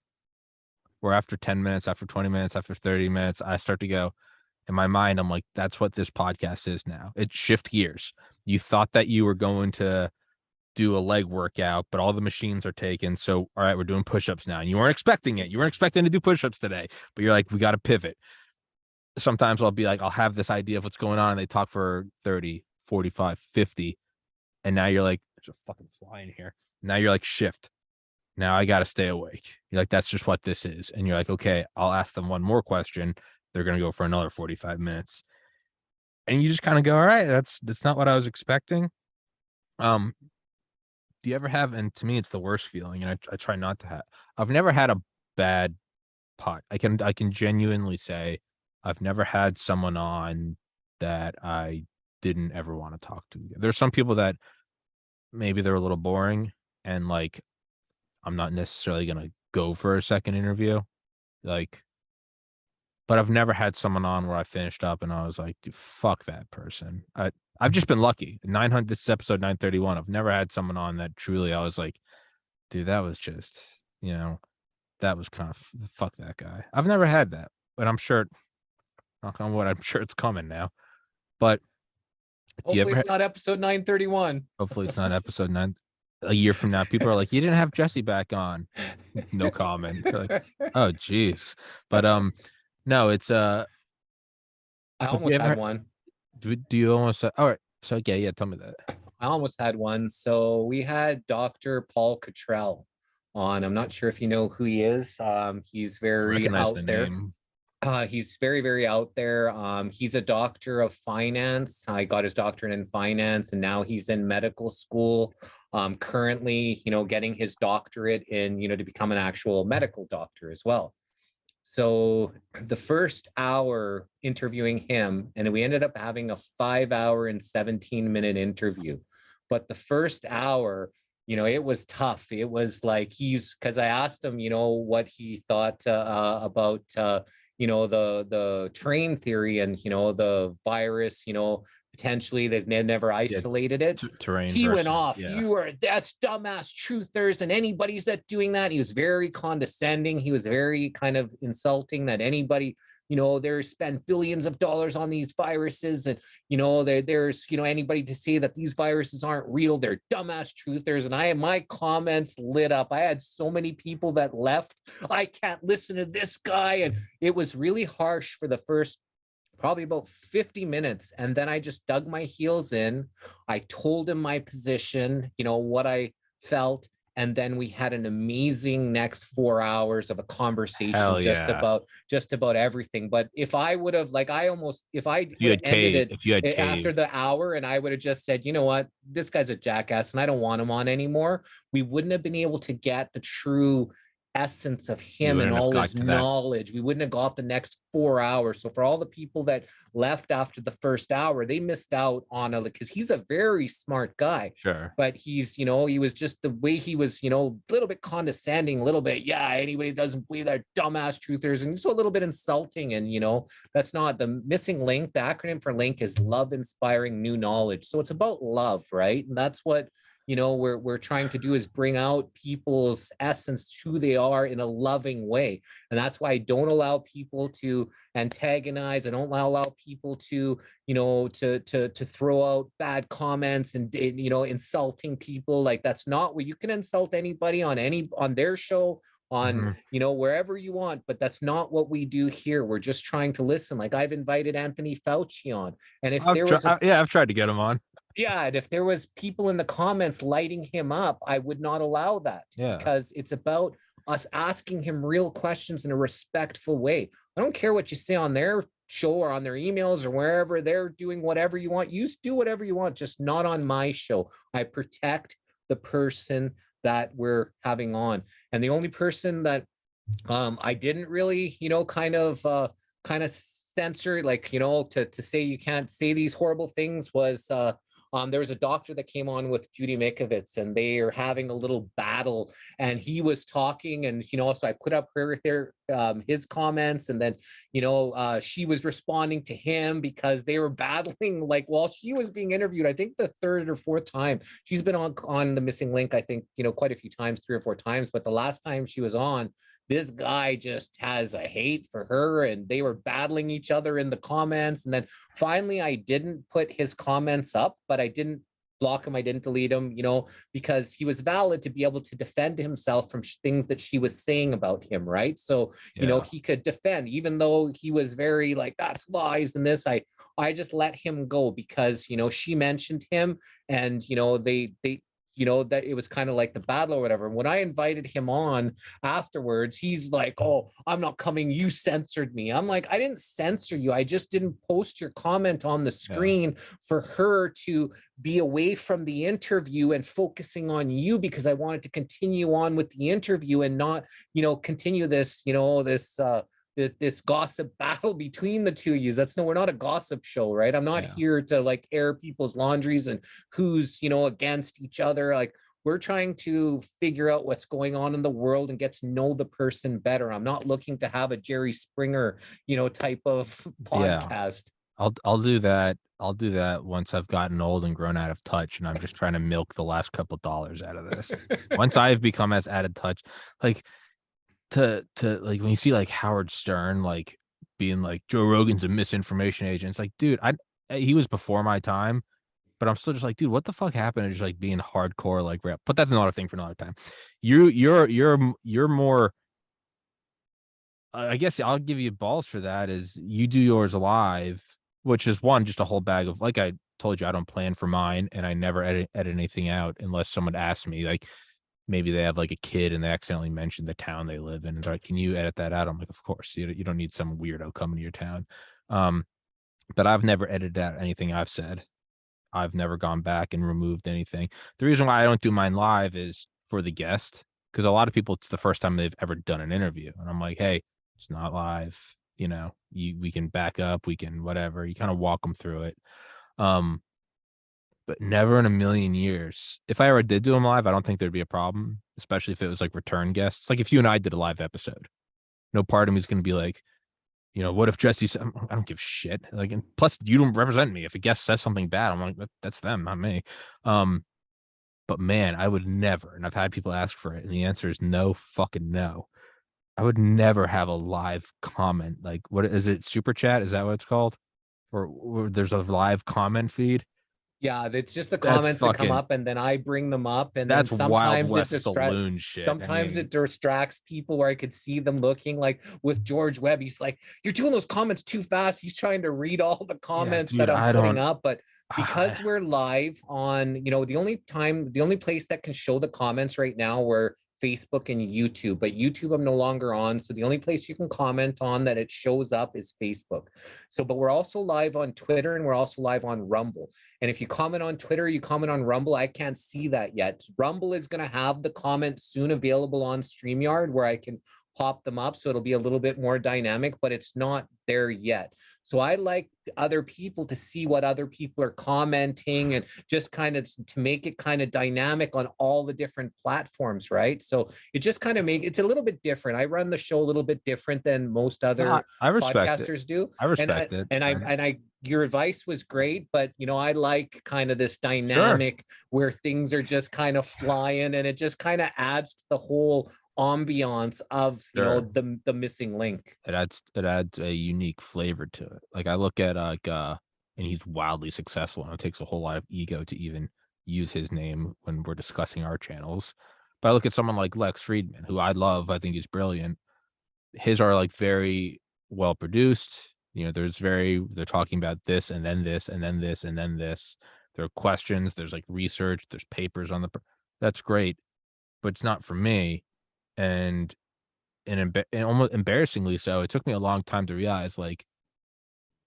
where after 10 minutes, after 20 minutes, after 30 minutes, I start to go in my mind. I'm like, that's what this podcast is now. It shift gears. You thought that you were going to do a leg workout, but all the machines are taken. So, all right, we're doing push-ups now. And you weren't expecting it. You weren't expecting to do push-ups today, but you're like, we got to pivot. Sometimes I'll be like, I'll have this idea of what's going on. And they talk for 30, 45, 50. And now you're like, there's a fucking fly in here. Now you're like, shift. Now I got to stay awake. You're like, that's just what this is. And you're like, okay, I'll ask them one more question. They're going to go for another 45 minutes. And you just kind of go, all right, that's not what I was expecting. Do you ever have, and to me, it's the worst feeling. And I try not to have, I've never had a bad pot. I can genuinely say I've never had someone on that I didn't ever want to talk to. There's some people that maybe they're a little boring and like, I'm not necessarily gonna go for a second interview, like, but I've never had someone on where I finished up and I was like, "Dude, fuck that person." I've just been lucky. 900. This is episode 931. I've never had someone on that truly I was like, "Dude, that was just, that was kind of fuck that guy." I've never had that, but I'm sure. Knock on wood, I'm sure it's coming now. But do you Hopefully ever? it's not episode 931. Hopefully it's not episode 9. A year from now, people are like, "You didn't have Jesse back on." No comment. You're like, oh, geez. But no, it's I have you almost had ever? one. Do you almost? All right. So yeah, tell me that. I almost had one. So we had Dr. Paul Cottrell on. I'm not sure if you know who he is. He's I very recognize out the there. name. He's very, very out there. He's a doctor of finance. I got his doctorate in finance, and now he's in medical school. Currently, getting his doctorate in, to become an actual medical doctor as well. So the first hour interviewing him, and we ended up having a 5 hour and 17-minute interview. But the first hour, it was tough. It was like because I asked him, what he thought about, the terrain theory and, the virus, potentially they've never isolated it. Terrain. He went Versus, off. yeah. That's dumbass truthers, and anybody's that doing that. He was very condescending. He was very kind of insulting that anybody, they're spent billions of dollars on these viruses, and there's anybody to say that these viruses aren't real, they're dumbass truthers. And my comments lit up. I had so many people that left. I can't listen to this guy. And it was really harsh for the first probably about 50 minutes. And then I just dug my heels in. I told him my position, what I felt. And then we had an amazing next 4 hours of a conversation. Hell just yeah. about everything. But if I would have, like, if I You had ended if you had it after caved. the hour and I would have just said, you know what, this guy's a jackass and I don't want him on anymore, we wouldn't have been able to get the true essence of You him and wouldn't have all got his to that. knowledge. We wouldn't have got the next 4 hours. So for all the people that left after the first hour, they missed out on it because he's a very smart guy. Sure. But he was just the way he was, a little bit condescending, a little bit, yeah, anybody doesn't believe that, dumbass truthers, and so a little bit insulting. And that's not the missing link. The acronym for link is love inspiring new knowledge. So it's about love, right? And that's what we're trying to do is bring out people's essence, who they are, in a loving way. And that's why I don't allow people to antagonize. I don't allow people to, to throw out bad comments and, insulting people. Like, that's not what you can insult anybody on their show, on, Mhm. wherever you want, but that's not what we do here. We're just trying to listen. Like, I've invited Anthony Fauci on, and if there was a Yeah, I've tried to get him on. yeah, and if there was people in the comments lighting him up, I would not allow that, Yeah. because it's about us asking him real questions in a respectful way. I don't care what you say on their show or on their emails or wherever they're doing whatever you want. You do whatever you want, just not on my show. I protect the person that we're having on. And the only person that I didn't really, kind of censor, like, to say you can't say these horrible things, was there was a doctor that came on with Judy Mikovits, and they are having a little battle, and he was talking, and so I put up his comments, and then she was responding to him because they were battling, like, while she was being interviewed. I think the third or fourth time she's been on the Missing Link, I think, quite a few times, 3 or 4 times, but the last time she was on, this guy just has a hate for her, and they were battling each other in the comments. And then finally, I didn't put his comments up, but I didn't block him, I didn't delete him, because he was valid to be able to defend himself from things that she was saying about him, right? So Yeah. he could defend, even though he was very like, that's lies and this. I just let him go, because she mentioned him, and they that it was kind of like the battle or whatever. And when I invited him on afterwards, he's like, "Oh, I'm not coming. You censored me." I'm like, "I didn't censor you. I just didn't post your comment on the Yeah. screen for her to be away from the interview and focusing on you, because I wanted to continue on with the interview and not, continue this, this gossip battle between the two of you. That's no, we're not a gossip show, right? I'm not Yeah. here to like air people's laundries and who's, against each other. Like, we're trying to figure out what's going on in the world and get to know the person better. I'm not looking to have a Jerry Springer, type of Yeah. podcast. I'll do that. I'll do that once I've gotten old and grown out of touch, and I'm just trying to milk the last couple dollars out of this. Once I've become as out of touch, like, to like, when you see like Howard Stern like being like, Joe Rogan's a misinformation agent. It's like, dude, he was before my time, but I'm still just like, dude, what the fuck happened to just like being hardcore like rap? But that's another thing for another time. You're more. I guess I'll give you balls for that. Is you do yours live, which is one, just a whole bag of, like I told you, I don't plan for mine, and I never edit anything out unless someone asks me. Like, maybe they have like a kid and they accidentally mentioned the town they live in, and they're like, "Can you edit that out?" I'm like, "Of course. You don't need some weirdo coming to your town." Um, but I've never edited out anything I've said. I've never gone back and removed anything. The reason why I don't do mine live is for the guest, because a lot of people, it's the first time they've ever done an interview, and I'm like, "Hey, it's not live. We can back up, we can whatever." You kind of walk them through it. Um, but never in a million years. If I ever did do them live, I don't think there'd be a problem, especially if it was like return guests. Like if you and I did a live episode, no part of me is going to be like, what if Jesse said, I don't give shit. Like, and plus you don't represent me. If a guest says something bad, I'm like, that's them, not me. But man, I would never, and I've had people ask for it, and the answer is no fucking no. I would never have a live comment. Like, what is it? Super chat? Is that what it's called? Or there's a live comment feed? Yeah, it's just the That's comments that come fucking up, and then I bring them up, and then That's Wild West saloon shit. I sometimes mean, it distracts people where I could see them looking, like with George Webb. He's like, "You're doing those comments too fast." He's trying to read all the yeah, comments dude, that I'm I putting don't. up, but I, because we're live on, the only place that can show the comments right now, we're Facebook and YouTube, but YouTube I'm no longer on. So the only place you can comment on that it shows up is Facebook. So, but we're also live on Twitter, and we're also live on Rumble. And if you comment on Twitter, you comment on Rumble, I can't see that yet. Rumble is going to have the comments soon available on StreamYard where I can pop them up. So it'll be a little bit more dynamic, but it's not there yet. So I like other people to see what other people are commenting and just kind of to make it kind of dynamic on all the different platforms, right? So it just kind of it's a little bit different. I run the show a little bit different than most No, other I respect it. podcasters do. I respect it. And I your advice was great, but I like kind of this Sure. dynamic where things are just kind of flying, and it just kind of adds to the whole ambiance of Sure. the missing link. It adds a unique flavor to it. Like I look at and he's wildly successful, and it takes a whole lot of ego to even use his name when we're discussing our channels. But I look at someone like Lex Friedman, who I love. I think he's brilliant. His are like very well produced. They're talking about this and then this and then this and then this. There are questions, there's like research, there's papers on that's great, but it's not for me. And and almost embarrassingly so, it took me a long time to realize, like,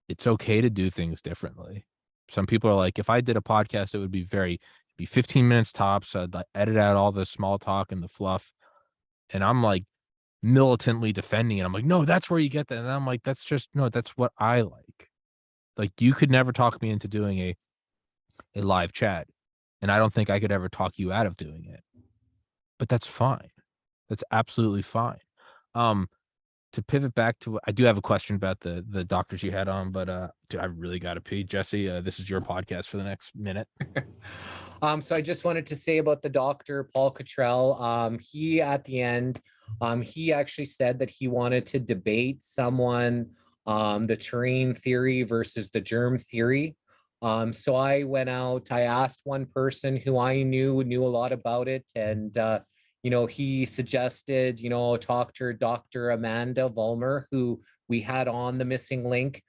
it's okay to do things differently. Some people are like, if I did a podcast, it would be 15 minutes tops. I'd like edit out all the small talk and the fluff. And I'm like militantly defending it. I'm like, no, that's where you get that. And I'm like, that's just no, that's what I like. Like, you could never talk me into doing a live chat. And I don't think I could ever talk you out of doing it. But that's fine. That's absolutely fine. Um, to pivot back to, I do have a question about the doctors you had on, but dude, I really gotta pee. Jesse, this is your podcast for the next minute. So I just wanted to say about the doctor, Paul Cottrell. He at the end, he actually said that he wanted to debate someone, the terrain theory versus the germ theory. So I went out, I asked one person who I knew a lot about it, and he suggested, talk to Dr. Amanda Vollmer, who we had on the missing link.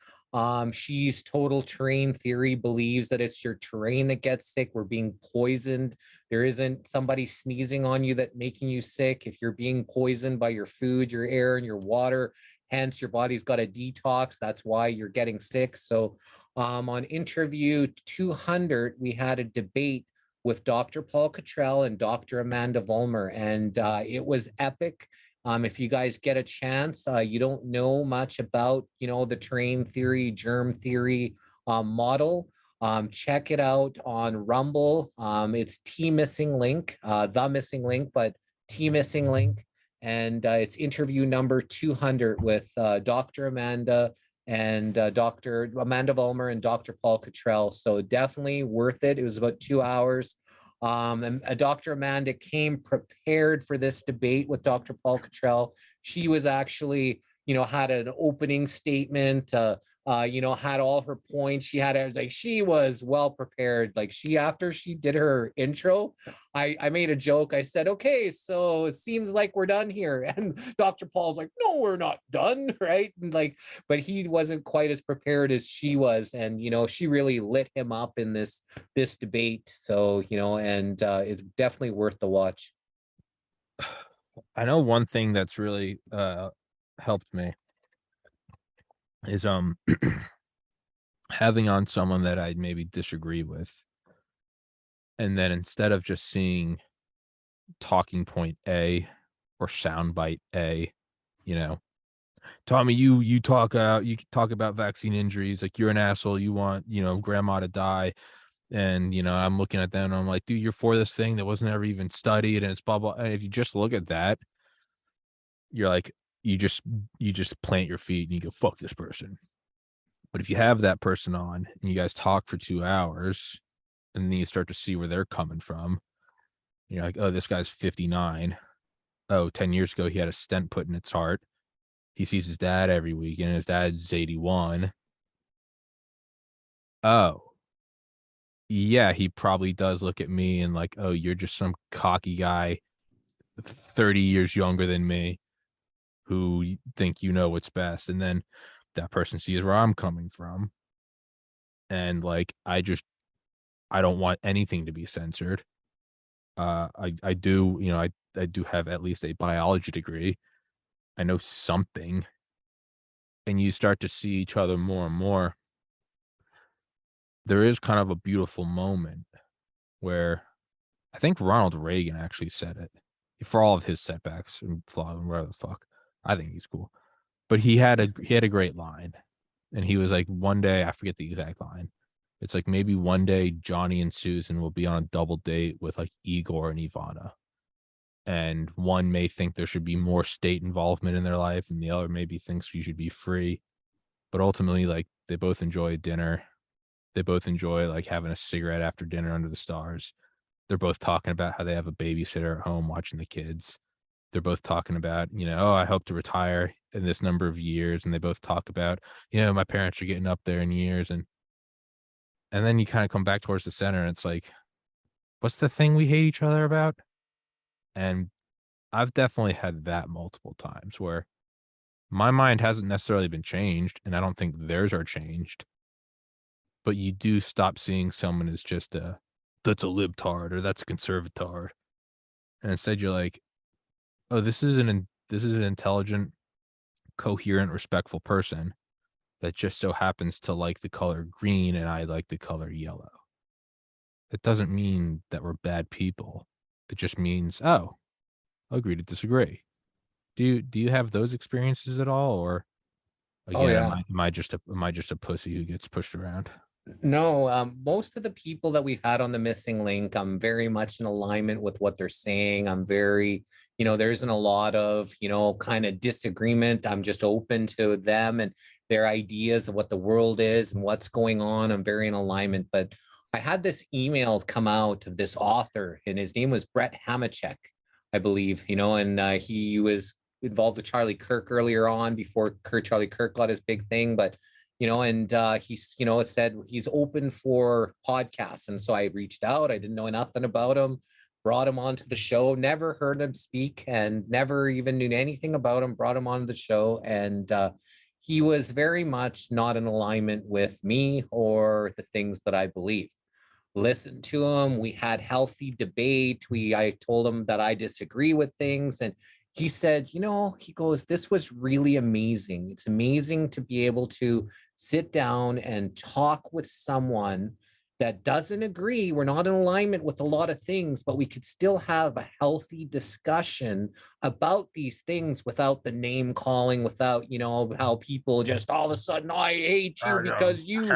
She's total terrain theory, believes that it's your terrain that gets sick. We're being poisoned. There isn't somebody sneezing on you that making you sick. If you're being poisoned by your food, your air, and your water, hence your body's got a detox. That's why you're getting sick. So on interview 200, we had a debate with Dr. Paul Cottrell and Dr. Amanda Vollmer, and it was epic. If you guys get a chance, you don't know much about, the terrain theory, germ theory model, check it out on Rumble. It's T Missing Link, the Missing Link, but T Missing Link. And it's interview number 200 with Dr. Amanda and Dr. Amanda Vollmer and Dr. Paul Cottrell. So definitely worth it. It was about 2 hours. And Dr. Amanda came prepared for this debate with Dr. Paul Cottrell. She was actually, had an opening statement, had all her points. She was well prepared. Like after she did her intro, I made a joke. I said, okay, so it seems like we're done here. And Dr. Paul's like, no, we're not done. Right. And but he wasn't quite as prepared as she was. And, she really lit him up in this debate. So, and it's definitely worth the watch. I know one thing that's really helped me is having on someone that I'd maybe disagree with. And then instead of just seeing talking point A or soundbite A, you know, Tommy, you talk about vaccine injuries, like you're an asshole, you want, grandma to die. And I'm looking at them and I'm like, dude, you're for this thing that wasn't ever even studied and it's blah blah. And if you just look at that, you're like, you just plant your feet and you go, fuck this person. But if you have that person on and you guys talk for 2 hours and then you start to see where they're coming from, you're like, oh, this guy's 59. Oh, 10 years ago, he had a stent put in its heart. He sees his dad every weekend. And his dad's 81. Oh, yeah, he probably does look at me and like, oh, you're just some cocky guy 30 years younger than me who think you know what's best. And then that person sees where I'm coming from. And like, I don't want anything to be censored. I do, I do have at least a biology degree. I know something. And you start to see each other more and more. There is kind of a beautiful moment where I think Ronald Reagan actually said it for all of his setbacks and flaws and whatever the fuck. I think he's cool. But he had a great line. And he was like, one day, I forget the exact line. It's like maybe one day Johnny and Susan will be on a double date with like Igor and Ivana. And one may think there should be more state involvement in their life, and the other maybe thinks you should be free. But ultimately, like they both enjoy dinner. They both enjoy like having a cigarette after dinner under the stars. They're both talking about how they have a babysitter at home watching the kids. They're both talking about, oh, I hope to retire in this number of years. And they both talk about, my parents are getting up there in years. And then you kind of come back towards the center and it's like, what's the thing we hate each other about? And I've definitely had that multiple times where my mind hasn't necessarily been changed, and I don't think theirs are changed. But you do stop seeing someone as just that's a libtard or that's a conservatard. And instead you're like, oh, this is an intelligent, coherent, respectful person that just so happens to like the color green and I like the color yellow. It doesn't mean that we're bad people. It just means, oh, agree to disagree. Do you have those experiences at all, or Oh again, yeah. am I just a pussy who gets pushed around? No, most of the people that we've had on the missing link, I'm very much in alignment with what they're saying. I'm very, there isn't a lot of, kind of disagreement. I'm just open to them and their ideas of what the world is and what's going on. I'm very in alignment. But I had this email come out of this author, and his name was Brett Hamachek, I believe, and he was involved with Charlie Kirk earlier on before Charlie Kirk got his big thing. But and he's, it said he's open for podcasts. And so I reached out. I didn't know nothing about him, brought him onto the show, never heard him speak and never even knew anything about him, brought him onto the show. And he was very much not in alignment with me or the things that I believe. Listened to him. We had healthy debate. I told him that I disagree with things, and he said, he goes, this was really amazing. It's amazing to be able to sit down and talk with someone that doesn't agree. We're not in alignment with a lot of things, but we could still have a healthy discussion about these things without the name calling, without, how people just all of a sudden, I hate you because you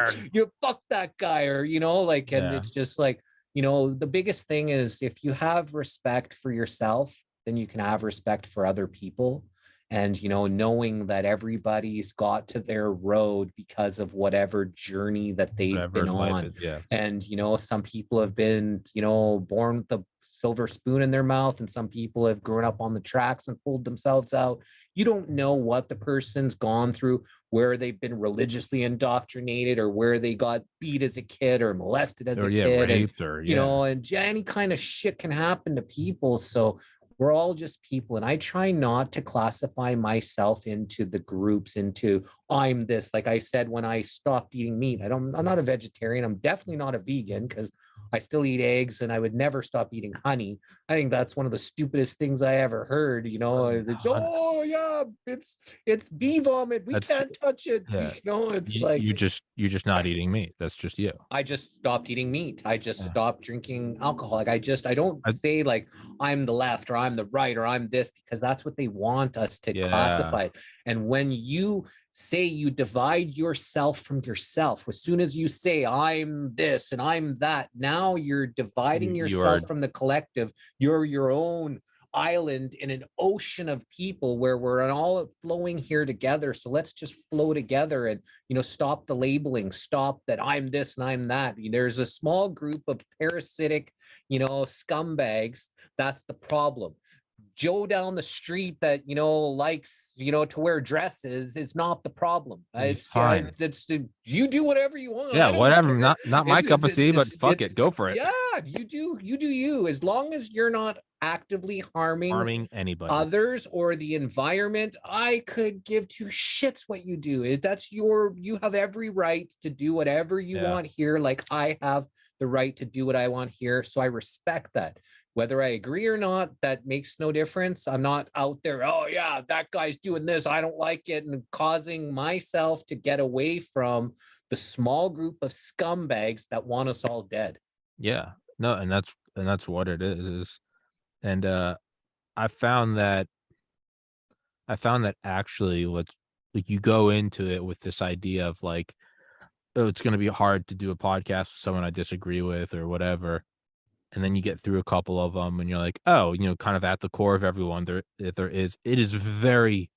fuck that guy, or, like, and Yeah, it's just like, the biggest thing is if you have respect for yourself, then you can have respect for other people. And, knowing that everybody's got to their road because of whatever journey that they've whatever been life on. is. Yeah, And, some people have been, born with the silver spoon in their mouth, and some people have grown up on the tracks and pulled themselves out. You don't know what the person's gone through, where they've been religiously indoctrinated, or where they got beat as a kid or molested as or a yeah, kid. And, raped, or yeah, and any kind of shit can happen to people. So we're all just people. And I try not to classify myself into the groups, into I'm this. Like I said, when I stopped eating meat, I'm not a vegetarian. I'm definitely not a vegan because I still eat eggs, and I would never stop eating honey. I think that's one of the stupidest things I ever heard. It's, oh yeah, it's bee vomit. We that's can't touch it. yeah. It's like You're just not eating meat. That's just you. I just stopped eating meat. I just Yeah. stopped drinking alcohol. Like I don't I, say like I'm the left or I'm the right or I'm this, because that's what they want us to yeah, classify. And when you say you divide yourself from yourself, as soon as you say I'm this and I'm that, now you're dividing you are. yourself from the collective. You're your own island in an ocean of people where we're all flowing here together. So let's just flow together and stop the labeling, stop that I'm this and I'm that. There's a small group of parasitic, scumbags. That's the problem. Joe down the street that likes to wear dresses is not the problem. He's It's fine. it's you do whatever you want. Yeah, I don't whatever. care. Not my cup of tea, but fuck It, it, go for it. yeah, you do you, as long as you're not actively harming Harming anybody. others or the environment. I could give two shits what you do. That's you have every right to do whatever you Yeah, want here, like I have the right to do what I want here. So I respect that. Whether I agree or not, that makes no difference. I'm not out there, oh yeah, that guy's doing this, I don't like it, and causing myself to get away from the small group of scumbags that want us all dead. yeah. No, and that's what it is. And I found that actually Like you go into it with this idea of like, oh, it's going to be hard to do a podcast with someone I disagree with or whatever. And then you get through a couple of them and you're like, oh, kind of at the core of everyone there is, it is very,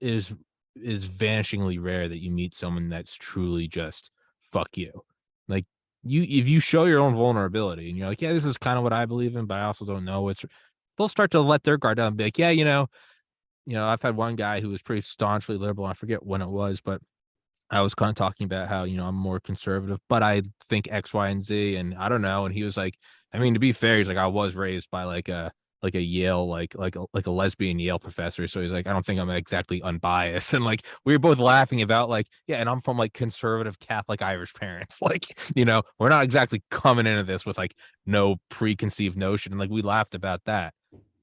it is vanishingly rare that you meet someone that's truly just fuck you. Like if you show your own vulnerability and you're like, yeah, this is kind of what I believe in, but I also don't know what's, they'll start to let their guard down and be like, yeah, I've had one guy who was pretty staunchly liberal. I forget when it was, but I was kind of talking about how, I'm more conservative, but I think X, Y, and Z, and I don't know. And he was like, I mean, to be fair, he's like, I was raised by like a Yale, like a lesbian Yale professor. So he's like, I don't think I'm exactly unbiased. And like we were both laughing about like, yeah, and I'm from like conservative Catholic Irish parents. Like, we're not exactly coming into this with like no preconceived notion. And like we laughed about that.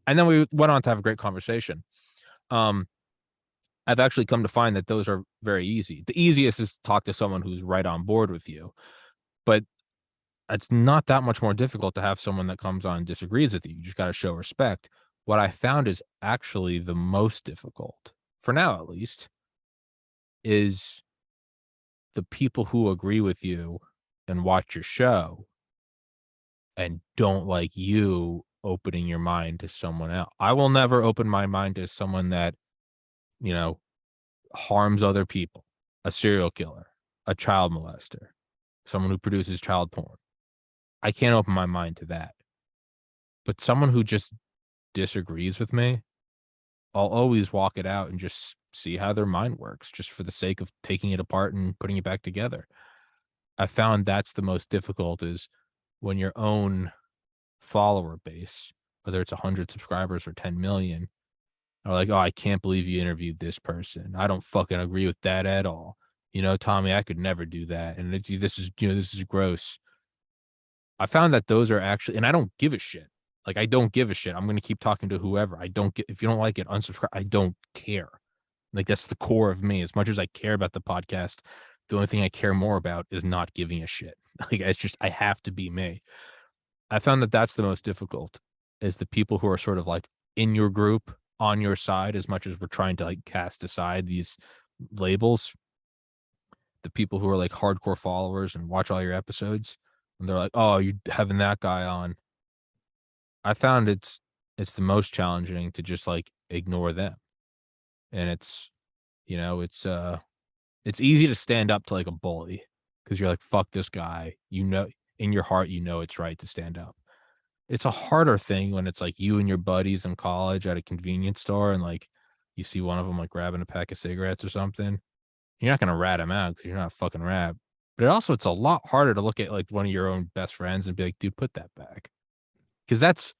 And then we went on to have a great conversation. Um, I've actually come to find that those are very easy. The easiest is to talk to someone who's right on board with you, but it's not that much more difficult to have someone that comes on and disagrees with you. You just got to show respect. What I found is actually the most difficult, for now at least, is the people who agree with you and watch your show and don't like you opening your mind to someone else. I will never open my mind to someone that, you know, harms other people, a serial killer, a child molester, someone who produces child porn. I can't open my mind to that. But someone who just disagrees with me, I'll always walk it out and just see how their mind works, just for the sake of taking it apart and putting it back together. I found that's the most difficult is when your own follower base, whether it's 100 subscribers or 10 million, are like, oh, I can't believe you interviewed this person. I don't fucking agree with that at all. Tommy, I could never do that. And this is gross. I found that those are actually, and I don't give a shit. Like, I don't give a shit. I'm going to keep talking to whoever. I don't get, if you don't like it, unsubscribe. I don't care. Like, that's the core of me. As much as I care about the podcast, the only thing I care more about is not giving a shit. Like, it's just, I have to be me. I found that that's the most difficult is the people who are sort of like in your group, on your side, as much as we're trying to like cast aside these labels. The people who are like hardcore followers and watch all your episodes, and they're like, "Oh, you having that guy on." I found it's the most challenging to just like ignore them, and it's easy to stand up to like a bully because you're like, "Fuck this guy." In your heart, it's right to stand up. It's a harder thing when it's like you and your buddies in college at a convenience store and like you see one of them like grabbing a pack of cigarettes or something. You're not gonna rat him out because you're not a fucking rat. But also it's a lot harder to look at like one of your own best friends and be like, dude, put that back. Because that's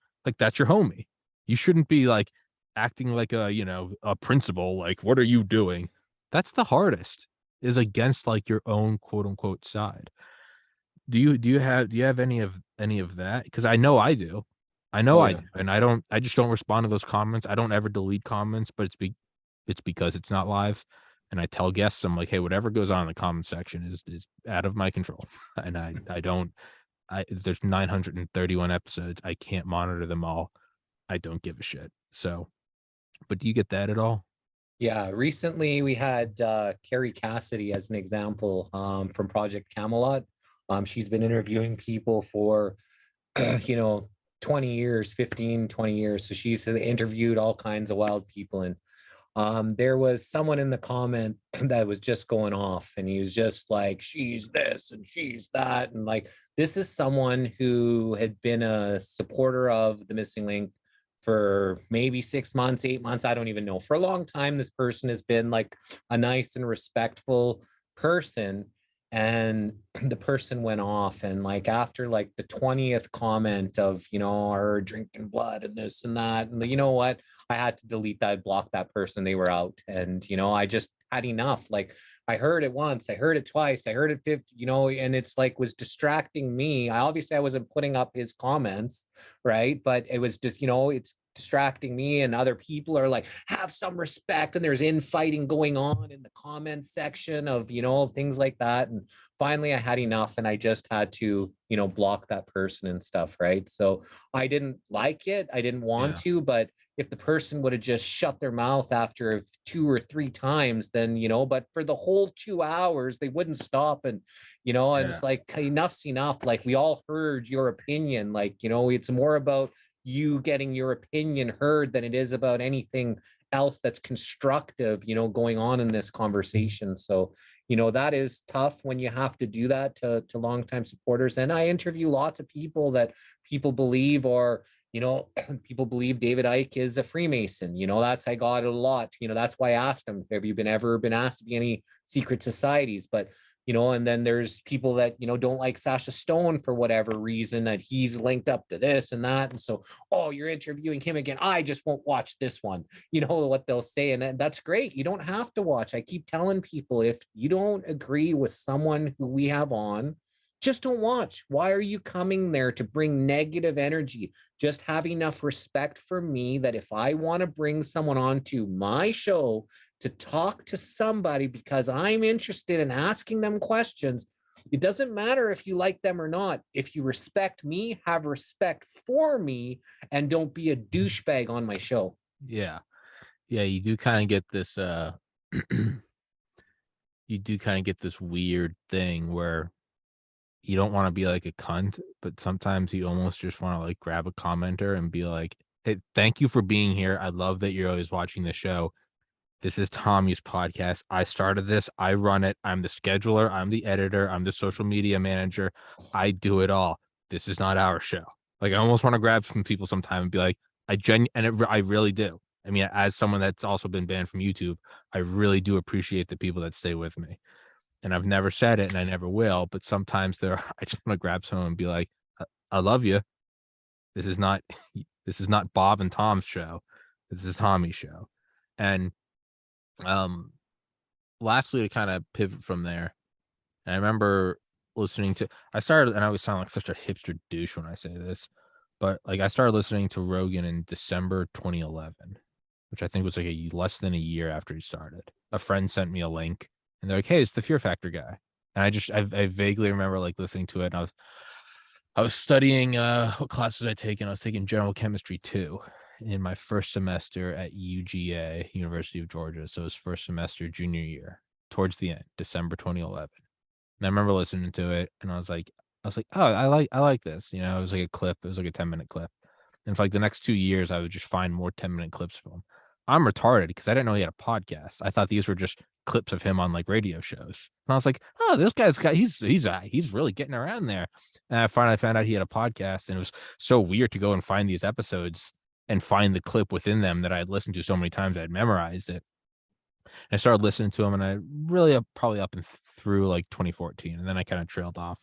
your homie. You shouldn't be like acting like a principal. Like, what are you doing? That's the hardest, is against like your own quote unquote side. Do you have any of that? Because I know I do. I know Oh I yeah. do. And I just don't respond to those comments. I don't ever delete comments, but it's because it's not live. And I tell guests, I'm like, hey, whatever goes on in the comment section is out of my control. And I don't there's 931 episodes. I can't monitor them all. I don't give a shit. So, but do you get that at all? Yeah, recently we had Carrie Cassidy as an example from Project Camelot. She's been interviewing people for, you know, 20 years, 15, 20 years. So she's interviewed all kinds of wild people. And there was someone in the comment that was just going off, and he was just like, she's this and she's that. And like, this is someone who had been a supporter of the missing link for maybe 6 months, 8 months. I don't even know. For a long time, this person has been like a nice and respectful person. And the person went off, and like after like the 20th comment of, are drinking blood and this and that, and you know what, I had to delete that, block that person. They were out. And, I just had enough. Like, I heard it once, I heard it twice, I heard it 50, and it's like was distracting me. I wasn't putting up his comments, right? But it was just, it's distracting me, and other people are like, have some respect, and there's infighting going on in the comments section of, things like that. And finally I had enough, and I just had to, block that person and stuff, right? So I didn't like it, I didn't want Yeah. to, but if the person would have just shut their mouth after 2 or 3 times, then, but for the whole 2 hours they wouldn't stop. And Yeah. it's like, enough's enough, like we all heard your opinion, like, it's more about you getting your opinion heard than it is about anything else that's constructive, going on in this conversation. So, that is tough when you have to do that to longtime supporters. And I interview lots of people that people believe, or, people believe David Icke is a Freemason. I got it a lot. That's why I asked him, have you ever been asked to be any secret societies? But and then there's people that, don't like Sasha Stone for whatever reason, that he's linked up to this and that. And so, oh, you're interviewing him again, I just won't watch this one. What they'll say. And that's great. You don't have to watch. I keep telling people, if you don't agree with someone who we have on, just don't watch. Why are you coming there to bring negative energy? Just have enough respect for me that if I want to bring someone onto my show to talk to somebody because I'm interested in asking them questions, it doesn't matter if you like them or not. If you respect me, have respect for me, and don't be a douchebag on my show. Yeah. Yeah. You do kind of get this, you do kind of get this weird thing where you don't want to be like a cunt, but sometimes you almost just want to like grab a commenter and be like, hey, thank you for being here. I love that you're always watching the show. This is Tommy's podcast. I started this. I run it. I'm the scheduler. I'm the editor. I'm the social media manager. I do it all. This is not our show. Like, I almost want to grab some people sometime and be like, I really do. I mean, as someone that's also been banned from YouTube, I really do appreciate the people that stay with me. And I've never said it and I never will, but sometimes I just want to grab someone and be like, I love you. This is not, this is not Bob and Tom's show. This is Tommy's show. And, um, lastly, to kind of pivot from there, and I remember I started, and I always sound like such a hipster douche when I say this, but like I started listening to Rogan in December 2011, which I think was like less than a year after he started. A friend sent me a link, and they're like, "Hey, it's the Fear Factor guy." And I vaguely remember like listening to it, and I was studying what classes I taken. I was taking general chemistry 2 in my first semester at UGA, University of Georgia. So it was first semester junior year, towards the end, December 2011. And I remember listening to it and I was like, "Oh, I like this." It was like a clip. It was like a 10-minute clip. And for like the next 2 years, I would just find more 10-minute clips from him. I'm retarded because I didn't know he had a podcast. I thought these were just clips of him on like radio shows. And I was like, "Oh, this guy's got he's really getting around there." And I finally found out he had a podcast, and it was so weird to go and find these episodes and find the clip within them that I had listened to so many times I had memorized it. I started listening to him, and I really probably up and through like 2014, and then I kind of trailed off.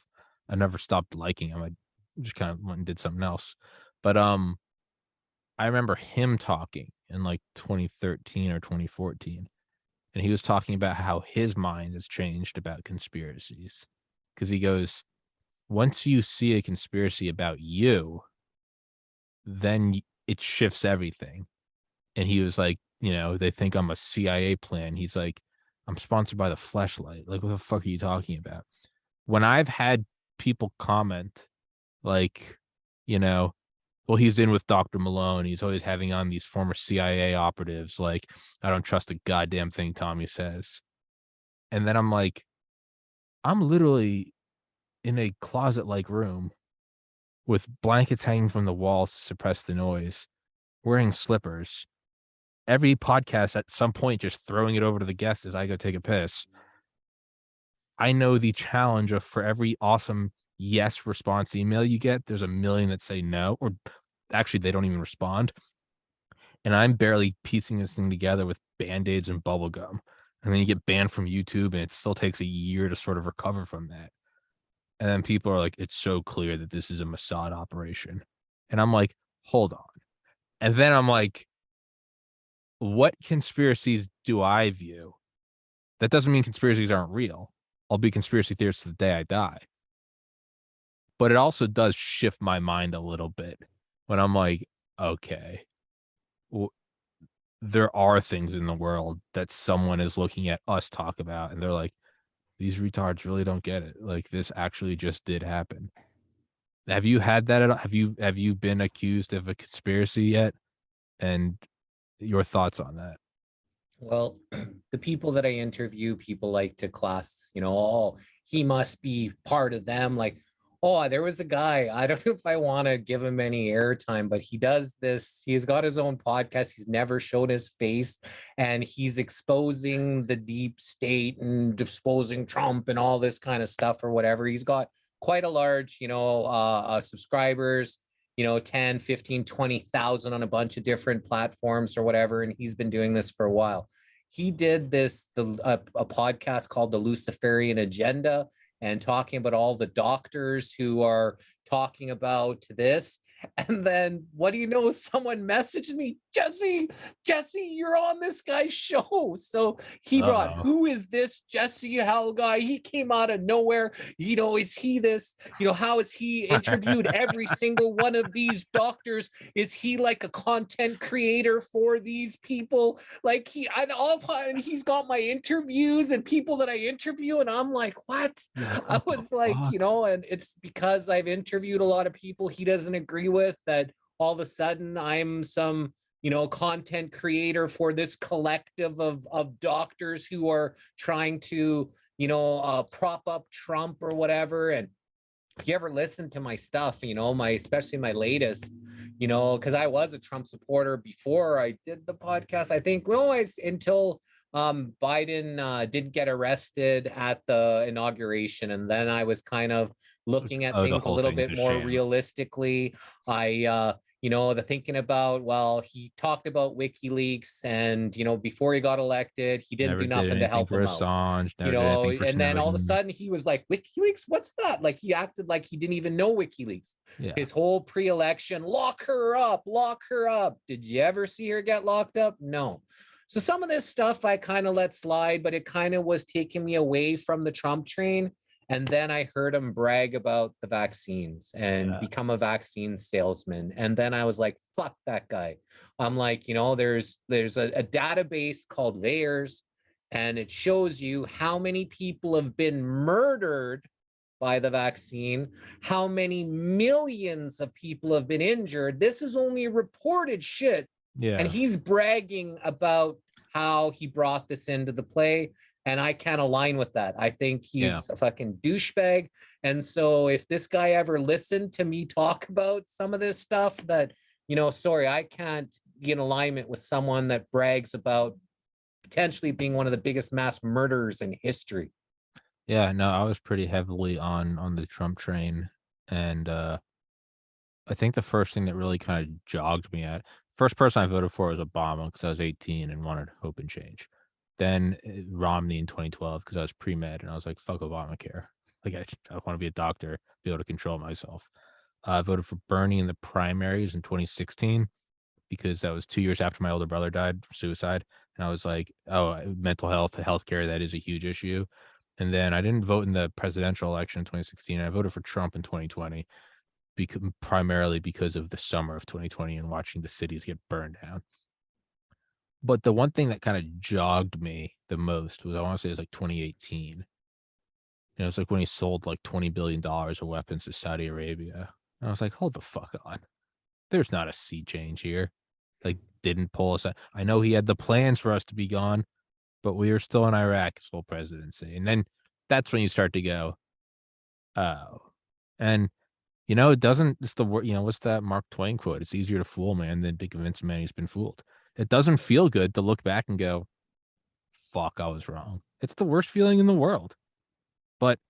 I never stopped liking him. I just kind of went and did something else. But I remember him talking in like 2013 or 2014, and he was talking about how his mind has changed about conspiracies. Because he goes, once you see a conspiracy about you, then it shifts everything. And he was like, they think I'm a CIA plan. He's like, I'm sponsored by the Fleshlight. Like, what the fuck are you talking about? When I've had people comment, like, you know, well, he's in with Dr. Malone. He's always having on these former CIA operatives. Like, I don't trust a goddamn thing Tommy says. And then I'm like, I'm literally in a closet like room with blankets hanging from the walls to suppress the noise, wearing slippers. Every podcast at some point just throwing it over to the guest as I go take a piss. I know the challenge of, for every awesome yes response email you get, there's a million that say no, or actually they don't even respond. And I'm barely piecing this thing together with band-aids and bubble gum. And then you get banned from YouTube, and it still takes a year to sort of recover from that. And then people are like, it's so clear that this is a Mossad operation. And I'm like, hold on. And then I'm like, what conspiracies do I view? That doesn't mean conspiracies aren't real. I'll be conspiracy theorist to the day I die. But it also does shift my mind a little bit when I'm like, okay, there are things in the world that someone is looking at us talk about, and they're like, these retards really don't get it. Like, this actually just did happen. Have you had that at all? Have you been accused of a conspiracy yet? And your thoughts on that? Well, the people that I interview, people like to class, oh, he must be part of them. Like, oh, there was a guy, I don't know if I want to give him any airtime, but he does this. He's got his own podcast. He's never shown his face, and he's exposing the deep state and exposing Trump and all this kind of stuff or whatever. He's got quite a large, subscribers, 10, 15, 20,000 on a bunch of different platforms or whatever. And he's been doing this for a while. He did a podcast called The Luciferian Agenda, and talking about all the doctors who are talking about this. And then what do you know? Someone messaged me, Jesse, you're on this guy's show. So he brought, Uh-oh. who is this Jesse Hell guy? He came out of nowhere. Is he this? How is he interviewed every single one of these doctors? Is he like a content creator for these people? Like he's got my interviews and people that I interview, and I'm like, what? I What the was like, fuck? and it's because I've interviewed a lot of people he doesn't agree with, that all of a sudden I'm some, content creator for this collective of doctors who are trying to, prop up Trump or whatever. And if you ever listen to my stuff, especially my latest, because I was a Trump supporter before I did the podcast. I think, until Biden didn't get arrested at the inauguration, and then I was kind of looking at Oh, the things a whole little thing's bit a more sham. realistically. The thinking about, well, he talked about WikiLeaks, and before he got elected, he didn't Never do did nothing to anything help for him out. Assange, never did anything for And then all of a Snowden. sudden he was like, WikiLeaks, what's that? Like, he acted like he didn't even know WikiLeaks. Yeah. His whole pre-election, lock her up, lock her up. Did you ever see her get locked up? No. So some of this stuff I kind of let slide, but it kind of was taking me away from the Trump train. And then I heard him brag about the vaccines and Yeah. become a vaccine salesman. And then I was like, fuck that guy. I'm like, there's a database called VAERS, and it shows you how many people have been murdered by the vaccine, how many millions of people have been injured. This is only reported shit. And Yeah. he's bragging about how he brought this into the play. And I can't align with that. I think Yeah. he's a fucking douchebag. And so if this guy ever listened to me talk about some of this stuff, that, sorry, I can't be in alignment with someone that brags about potentially being one of the biggest mass murderers in history. Yeah, no, I was pretty heavily on the Trump train, and, I think the first thing that really kinda jogged me at first person I voted for was Obama because I was 18 and wanted hope and change. Then, Romney in 2012 because I was pre-med, and I was like, "Fuck Obamacare." Like, I wanna be a doctor, be able to control myself. I voted for Bernie in the primaries in 2016 because that was 2 years after my older brother died from suicide, and I was like, "Oh, mental health, healthcare, that is a huge issue." And then I didn't vote in the presidential election in 2016, I voted for Trump in 2020 primarily because of the summer of 2020 and watching the cities get burned down. But the one thing that kinda jogged me the most was, I wanna say it was, like, 2018. It was, like, when he sold, like, $20 billion of weapons to Saudi Arabia, and I was like, "Hold the fuck on. There's not a sea change here." Like, didn't pull us out. I know he had the plans for us to be gone, but we were still in Iraq his whole presidency, and then that's when you start to go, "Oh." And, it doesn't it's the word what's that Mark Twain quote? "It's easier to fool a man than to convince a man he's been fooled." It doesn't feel good to look back and go, "Fuck, I was wrong." It's the worst feeling in the world. But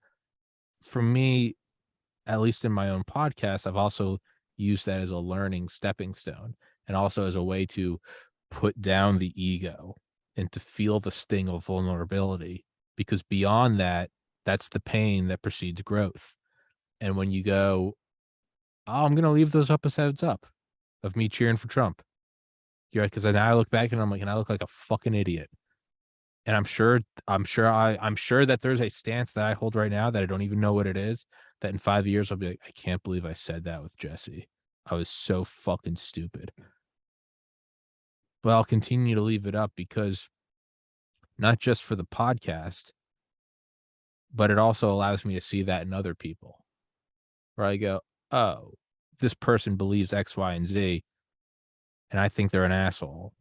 for me, at least in my own podcast, I've also used that as a learning stepping stone and also as a way to put down the ego and to feel the sting of vulnerability, because beyond that, that's the pain that precedes growth. And when you go, "Oh, I'm gonna leave those episodes up of me cheering for Trump." You're right, because then I look back and I'm like, and I look like a fucking idiot. And I'm sure that there's a stance that I hold right now that I don't even know what it is, that in 5 years I'll be like, "I can't believe I said that with Jesse. I was so fucking stupid." but I'll continue to leave it up because not just for the podcast, but it also allows me to see that in other people where I go, oh, this person believes X, Y, and Z, and I think they're an asshole.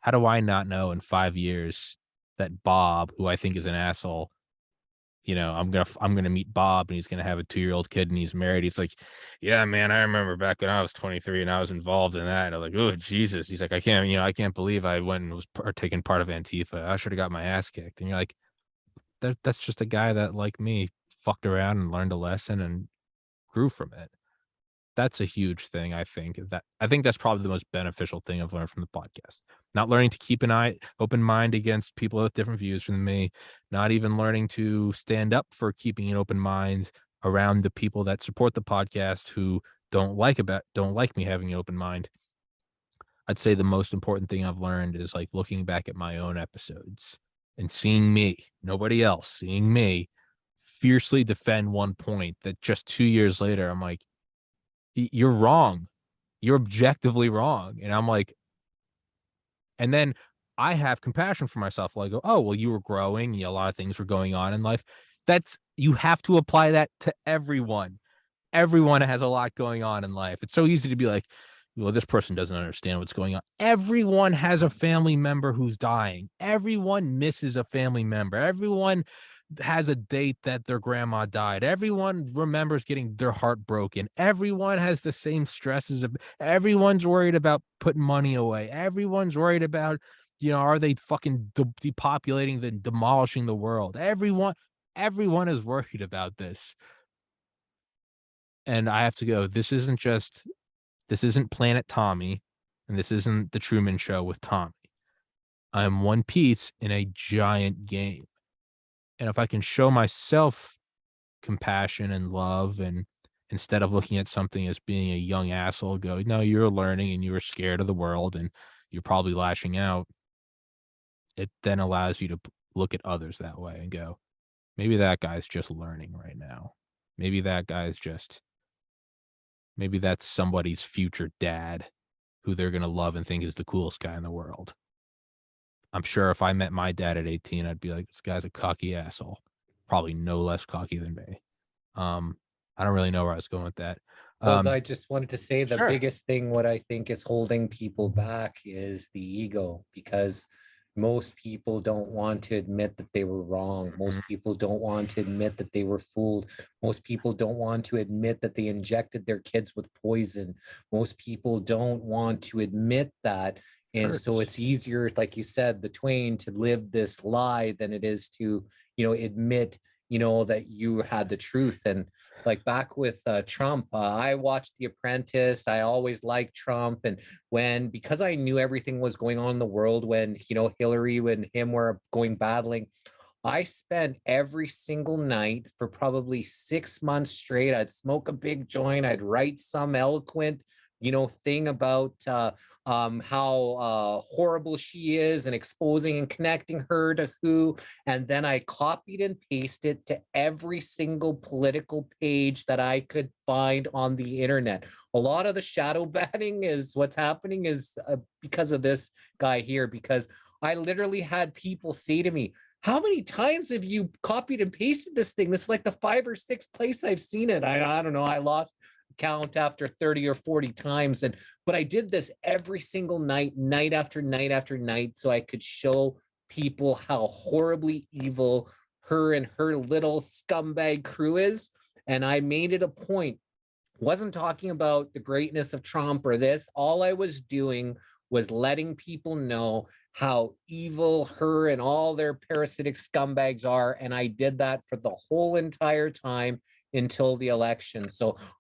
How do I not know in 5 years that Bob, who I think is an asshole, I'm gonna meet Bob and he's gonna have a 2-year-old kid and he's married. He's like, yeah, man, I remember back when I was 23 and I was involved in that. And I'm like, oh Jesus. He's like, I can't believe I went and was taking part of Antifa. I should have got my ass kicked. And you're like, that's just a guy that, like me, fucked around and learned a lesson and grew from it. That's a huge thing, I think that's probably the most beneficial thing I've learned from the podcast. Not learning to keep an open mind against people with different views from me, not even learning to stand up for keeping an open mind around the people that support the podcast who don't like me having an open mind. I'd say the most important thing I've learned is, like, looking back at my own episodes and seeing me, nobody else, seeing me fiercely defend one point that just 2 years later, I'm like, you're wrong. You're objectively wrong. And I'm like, and then I have compassion for myself. Like, oh, well, you were growing. A lot of things were going on in life. You have to apply that to everyone. Everyone has a lot going on in life. It's so easy to be like, well, this person doesn't understand what's going on. Everyone has a family member who's dying. Everyone misses a family member. Everyone has a date that their grandma died. Everyone remembers getting their heart broken. Everyone has the same stresses. Everyone's worried about putting money away. Everyone's worried about, are they fucking depopulating, demolishing the world? Everyone is worried about this. And I have to go, this isn't Planet Tommy, and this isn't the Truman Show with Tommy. I am one piece in a giant game. And if I can show myself compassion and love, and instead of looking at something as being a young asshole, go, no, you're learning and you were scared of the world and you're probably lashing out. It then allows you to look at others that way and go, maybe that guy's just learning right now. Maybe maybe that's somebody's future dad who they're going to love and think is the coolest guy in the world. I'm sure if I met my dad at 18, I'd be like, this guy's a cocky asshole. Probably no less cocky than me. I don't really know where I was going with that. Well, I just wanted to say the Sure. biggest thing, what I think is holding people back is the ego, because most people don't want to admit that they were wrong. Most people don't want to admit that they were fooled. Most people don't want to admit that they injected their kids with poison. Most people don't want to admit that. And so it's easier, like you said, the twain, to live this lie than it is to, admit, that you had the truth. And like back with Trump, I watched The Apprentice. I always liked Trump. And because I knew everything was going on in the world when, Hillary and him were going battling, I spent every single night for probably 6 months straight. I'd smoke a big joint. I'd write some eloquent, thing about how horrible she is and exposing and connecting her to who. And then I copied and pasted to every single political page that I could find on the internet. A lot of the shadow banning is what's happening is because of this guy here, because I literally had people say to me, how many times have you copied and pasted this thing? This is like the 5 or 6 place I've seen it. I don't know. I lost count after 30 or 40 times. But I did this every single night, night after night after night, so I could show people how horribly evil her and her little scumbag crew is. And I made it a point. Wasn't talking about the greatness of Trump or this. All I was doing was letting people know how evil her and all their parasitic scumbags are. And I did that for the whole entire time until the election.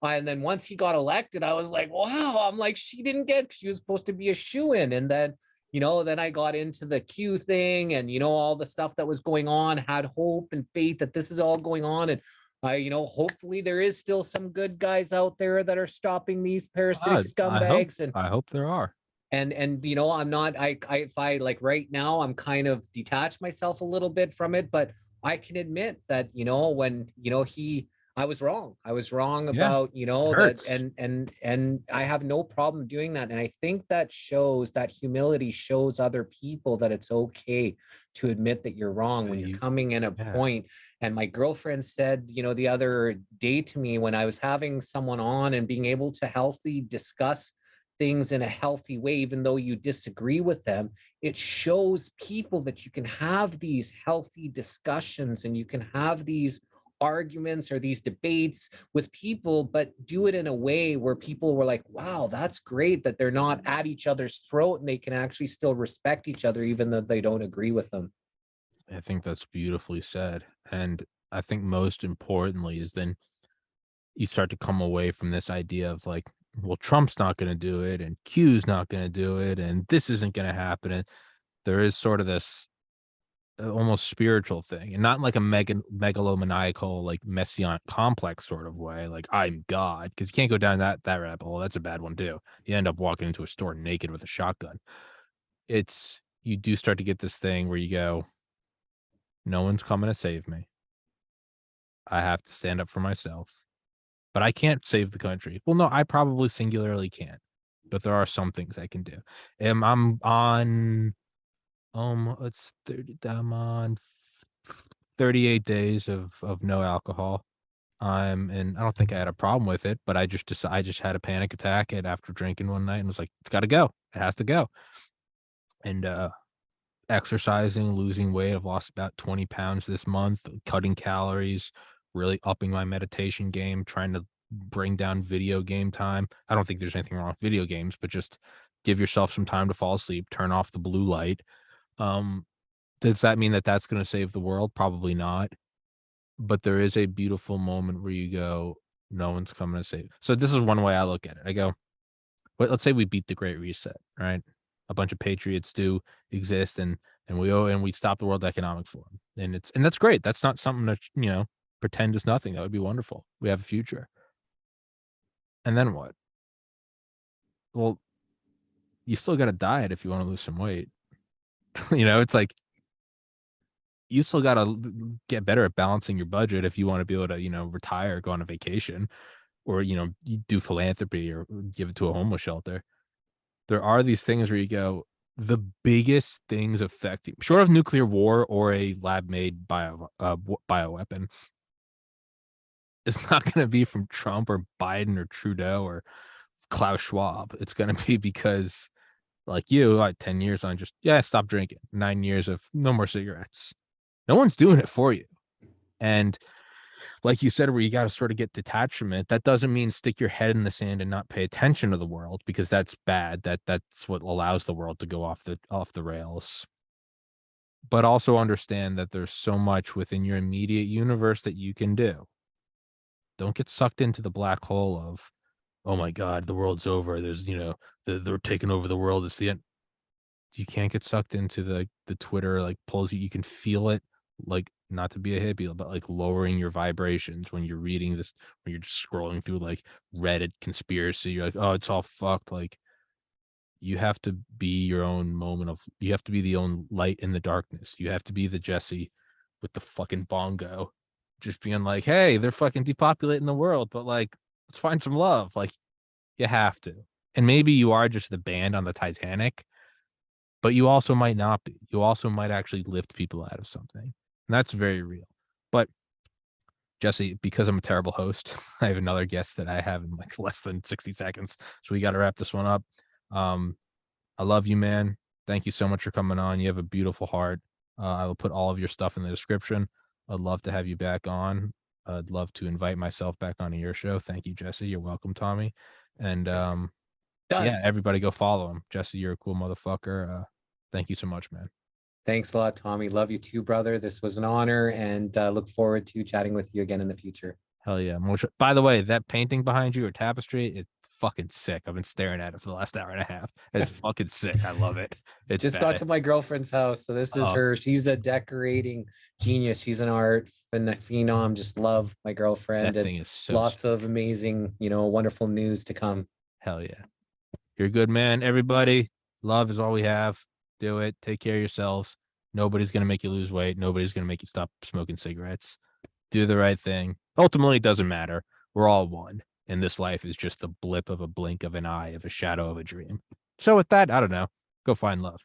And then once he got elected, I was like, wow, I'm like, she was supposed to be a shoo-in. And then, then I got into the Q thing and, all the stuff that was going on, had hope and faith that this is all going on. And hopefully there is still some good guys out there that are stopping these parasitic scumbags. I hope there are. And I'm not, if I like right now, I'm kind of detached myself a little bit from it, but I can admit that, when, he I was wrong. I was wrong Yeah, about, you it know, that, hurts. and I have no problem doing that. And I think that shows, that humility shows other people that it's okay to admit that you're wrong when you're You, coming in a yeah, point. And my girlfriend said, you know, the other day to me, when I was having someone on and being able to healthily discuss things in a healthy way, even though you disagree with them, it shows people that you can have these healthy discussions and you can have these arguments or these debates with people, but do it in a way where people were like, wow, that's great that they're not at each other's throat and they can actually still respect each other, even though they don't agree with them. I think that's beautifully said. And I think most importantly is then you start to come away from this idea of like, well, Trump's not going to do it, and Q's not going to do it, and this isn't going to happen. And there is sort of this almost spiritual thing, and not like a megalomaniacal, like messianic complex sort of way, like I'm God, because you can't go down that rabbit hole. That's a bad one too. You end up walking into a store naked with a shotgun. It's you do start to get this thing where you go, no one's coming to save me. I have to stand up for myself. But I can't save the country. Well, no, I probably singularly can't, but there are some things I can do. I'm on, it's 30, I'm on 38 days of no alcohol. And I don't think I had a problem with it, but I just had a panic attack and after drinking one night and was like, it's got to go. It has to go. And exercising, losing weight. I've lost about 20 pounds this month, cutting calories, really upping my meditation game, trying to bring down video game time. I don't think there's anything wrong with video games, but just give yourself some time to fall asleep, turn off the blue light. Um, does that mean that that's going to save the world? Probably not. But there is a beautiful moment where you go, no one's coming to save. So this is one way I look at it. I go, let's say we beat the Great Reset, right? A bunch of patriots do exist, and we stop the World Economic Forum, and that's great. That's not something that pretend is nothing. That would be wonderful. We have a future, and then what? Well, you still got to diet if you want to lose some weight. It's like you still got to get better at balancing your budget if you want to be able to retire, go on a vacation, or you do philanthropy or give it to a homeless shelter. There are these things where you go, the biggest things affecting short of nuclear war or a lab-made bioweapon, it's not gonna be from Trump or Biden or Trudeau or Klaus Schwab. It's gonna be because, like you, like 10 years on just, "Yeah, stop drinking." 9 years of no more cigarettes. No one's doing it for you. And like you said, where you got to sort of get detached from it. That doesn't mean stick your head in the sand and not pay attention to the world because that's bad. That's what allows the world to go off the rails. But also understand that there's so much within your immediate universe that you can do. Don't get sucked into the black hole of, oh my God, the world's over. There's, they're taking over the world. It's the end. You can't get sucked into the Twitter like polls. You can feel it, like not to be a hippie, but like lowering your vibrations when you're reading this, when you're just scrolling through like Reddit conspiracy. You're like, oh, it's all fucked. Like you have to be your own moment of. You have to be the own light in the darkness. You have to be the Jesse with the fucking bongo, just being like, hey, they're fucking depopulating the world, but like, let's find some love. Like you have to. And maybe you are just the band on the Titanic, but you also might not be. You also might actually lift people out of something. And that's very real. But Jesse, because I'm a terrible host, I have another guest that I have in like less than 60 seconds. So we got to wrap this one up. Um, I love you, man. Thank you so much for coming on. You have a beautiful heart. I will put all of your stuff in the description. I'd love to have you back on. I'd love to invite myself back onto your show. Thank you, Jesse. You're welcome, Tommy. And Done. yeah, everybody go follow him. Jesse, you're a cool motherfucker. Thank you so much, man. Thanks a lot, Tommy. Love you too, brother. This was an honor, and look forward to chatting with you again in the future. Hell yeah. By the way, that painting behind you or tapestry is fucking sick. I've been staring at it for the last hour and a half. It's fucking sick. I love it. It's Just got bad. to my girlfriend's house, so this is Oh, her. She's a decorating genius. She's an art phenom. Just love my girlfriend, that and thing is so sick. lots of amazing, wonderful news to come. Hell yeah. You're a good man. Everybody, love is all we have. Do it. Take care of yourselves. Nobody's going to make you lose weight. Nobody's going to make you stop smoking cigarettes. Do the right thing. Ultimately, it doesn't matter. We're all one. And this life is just the blip of a blink of an eye, of a shadow of a dream. So with that, I don't know. Go find love.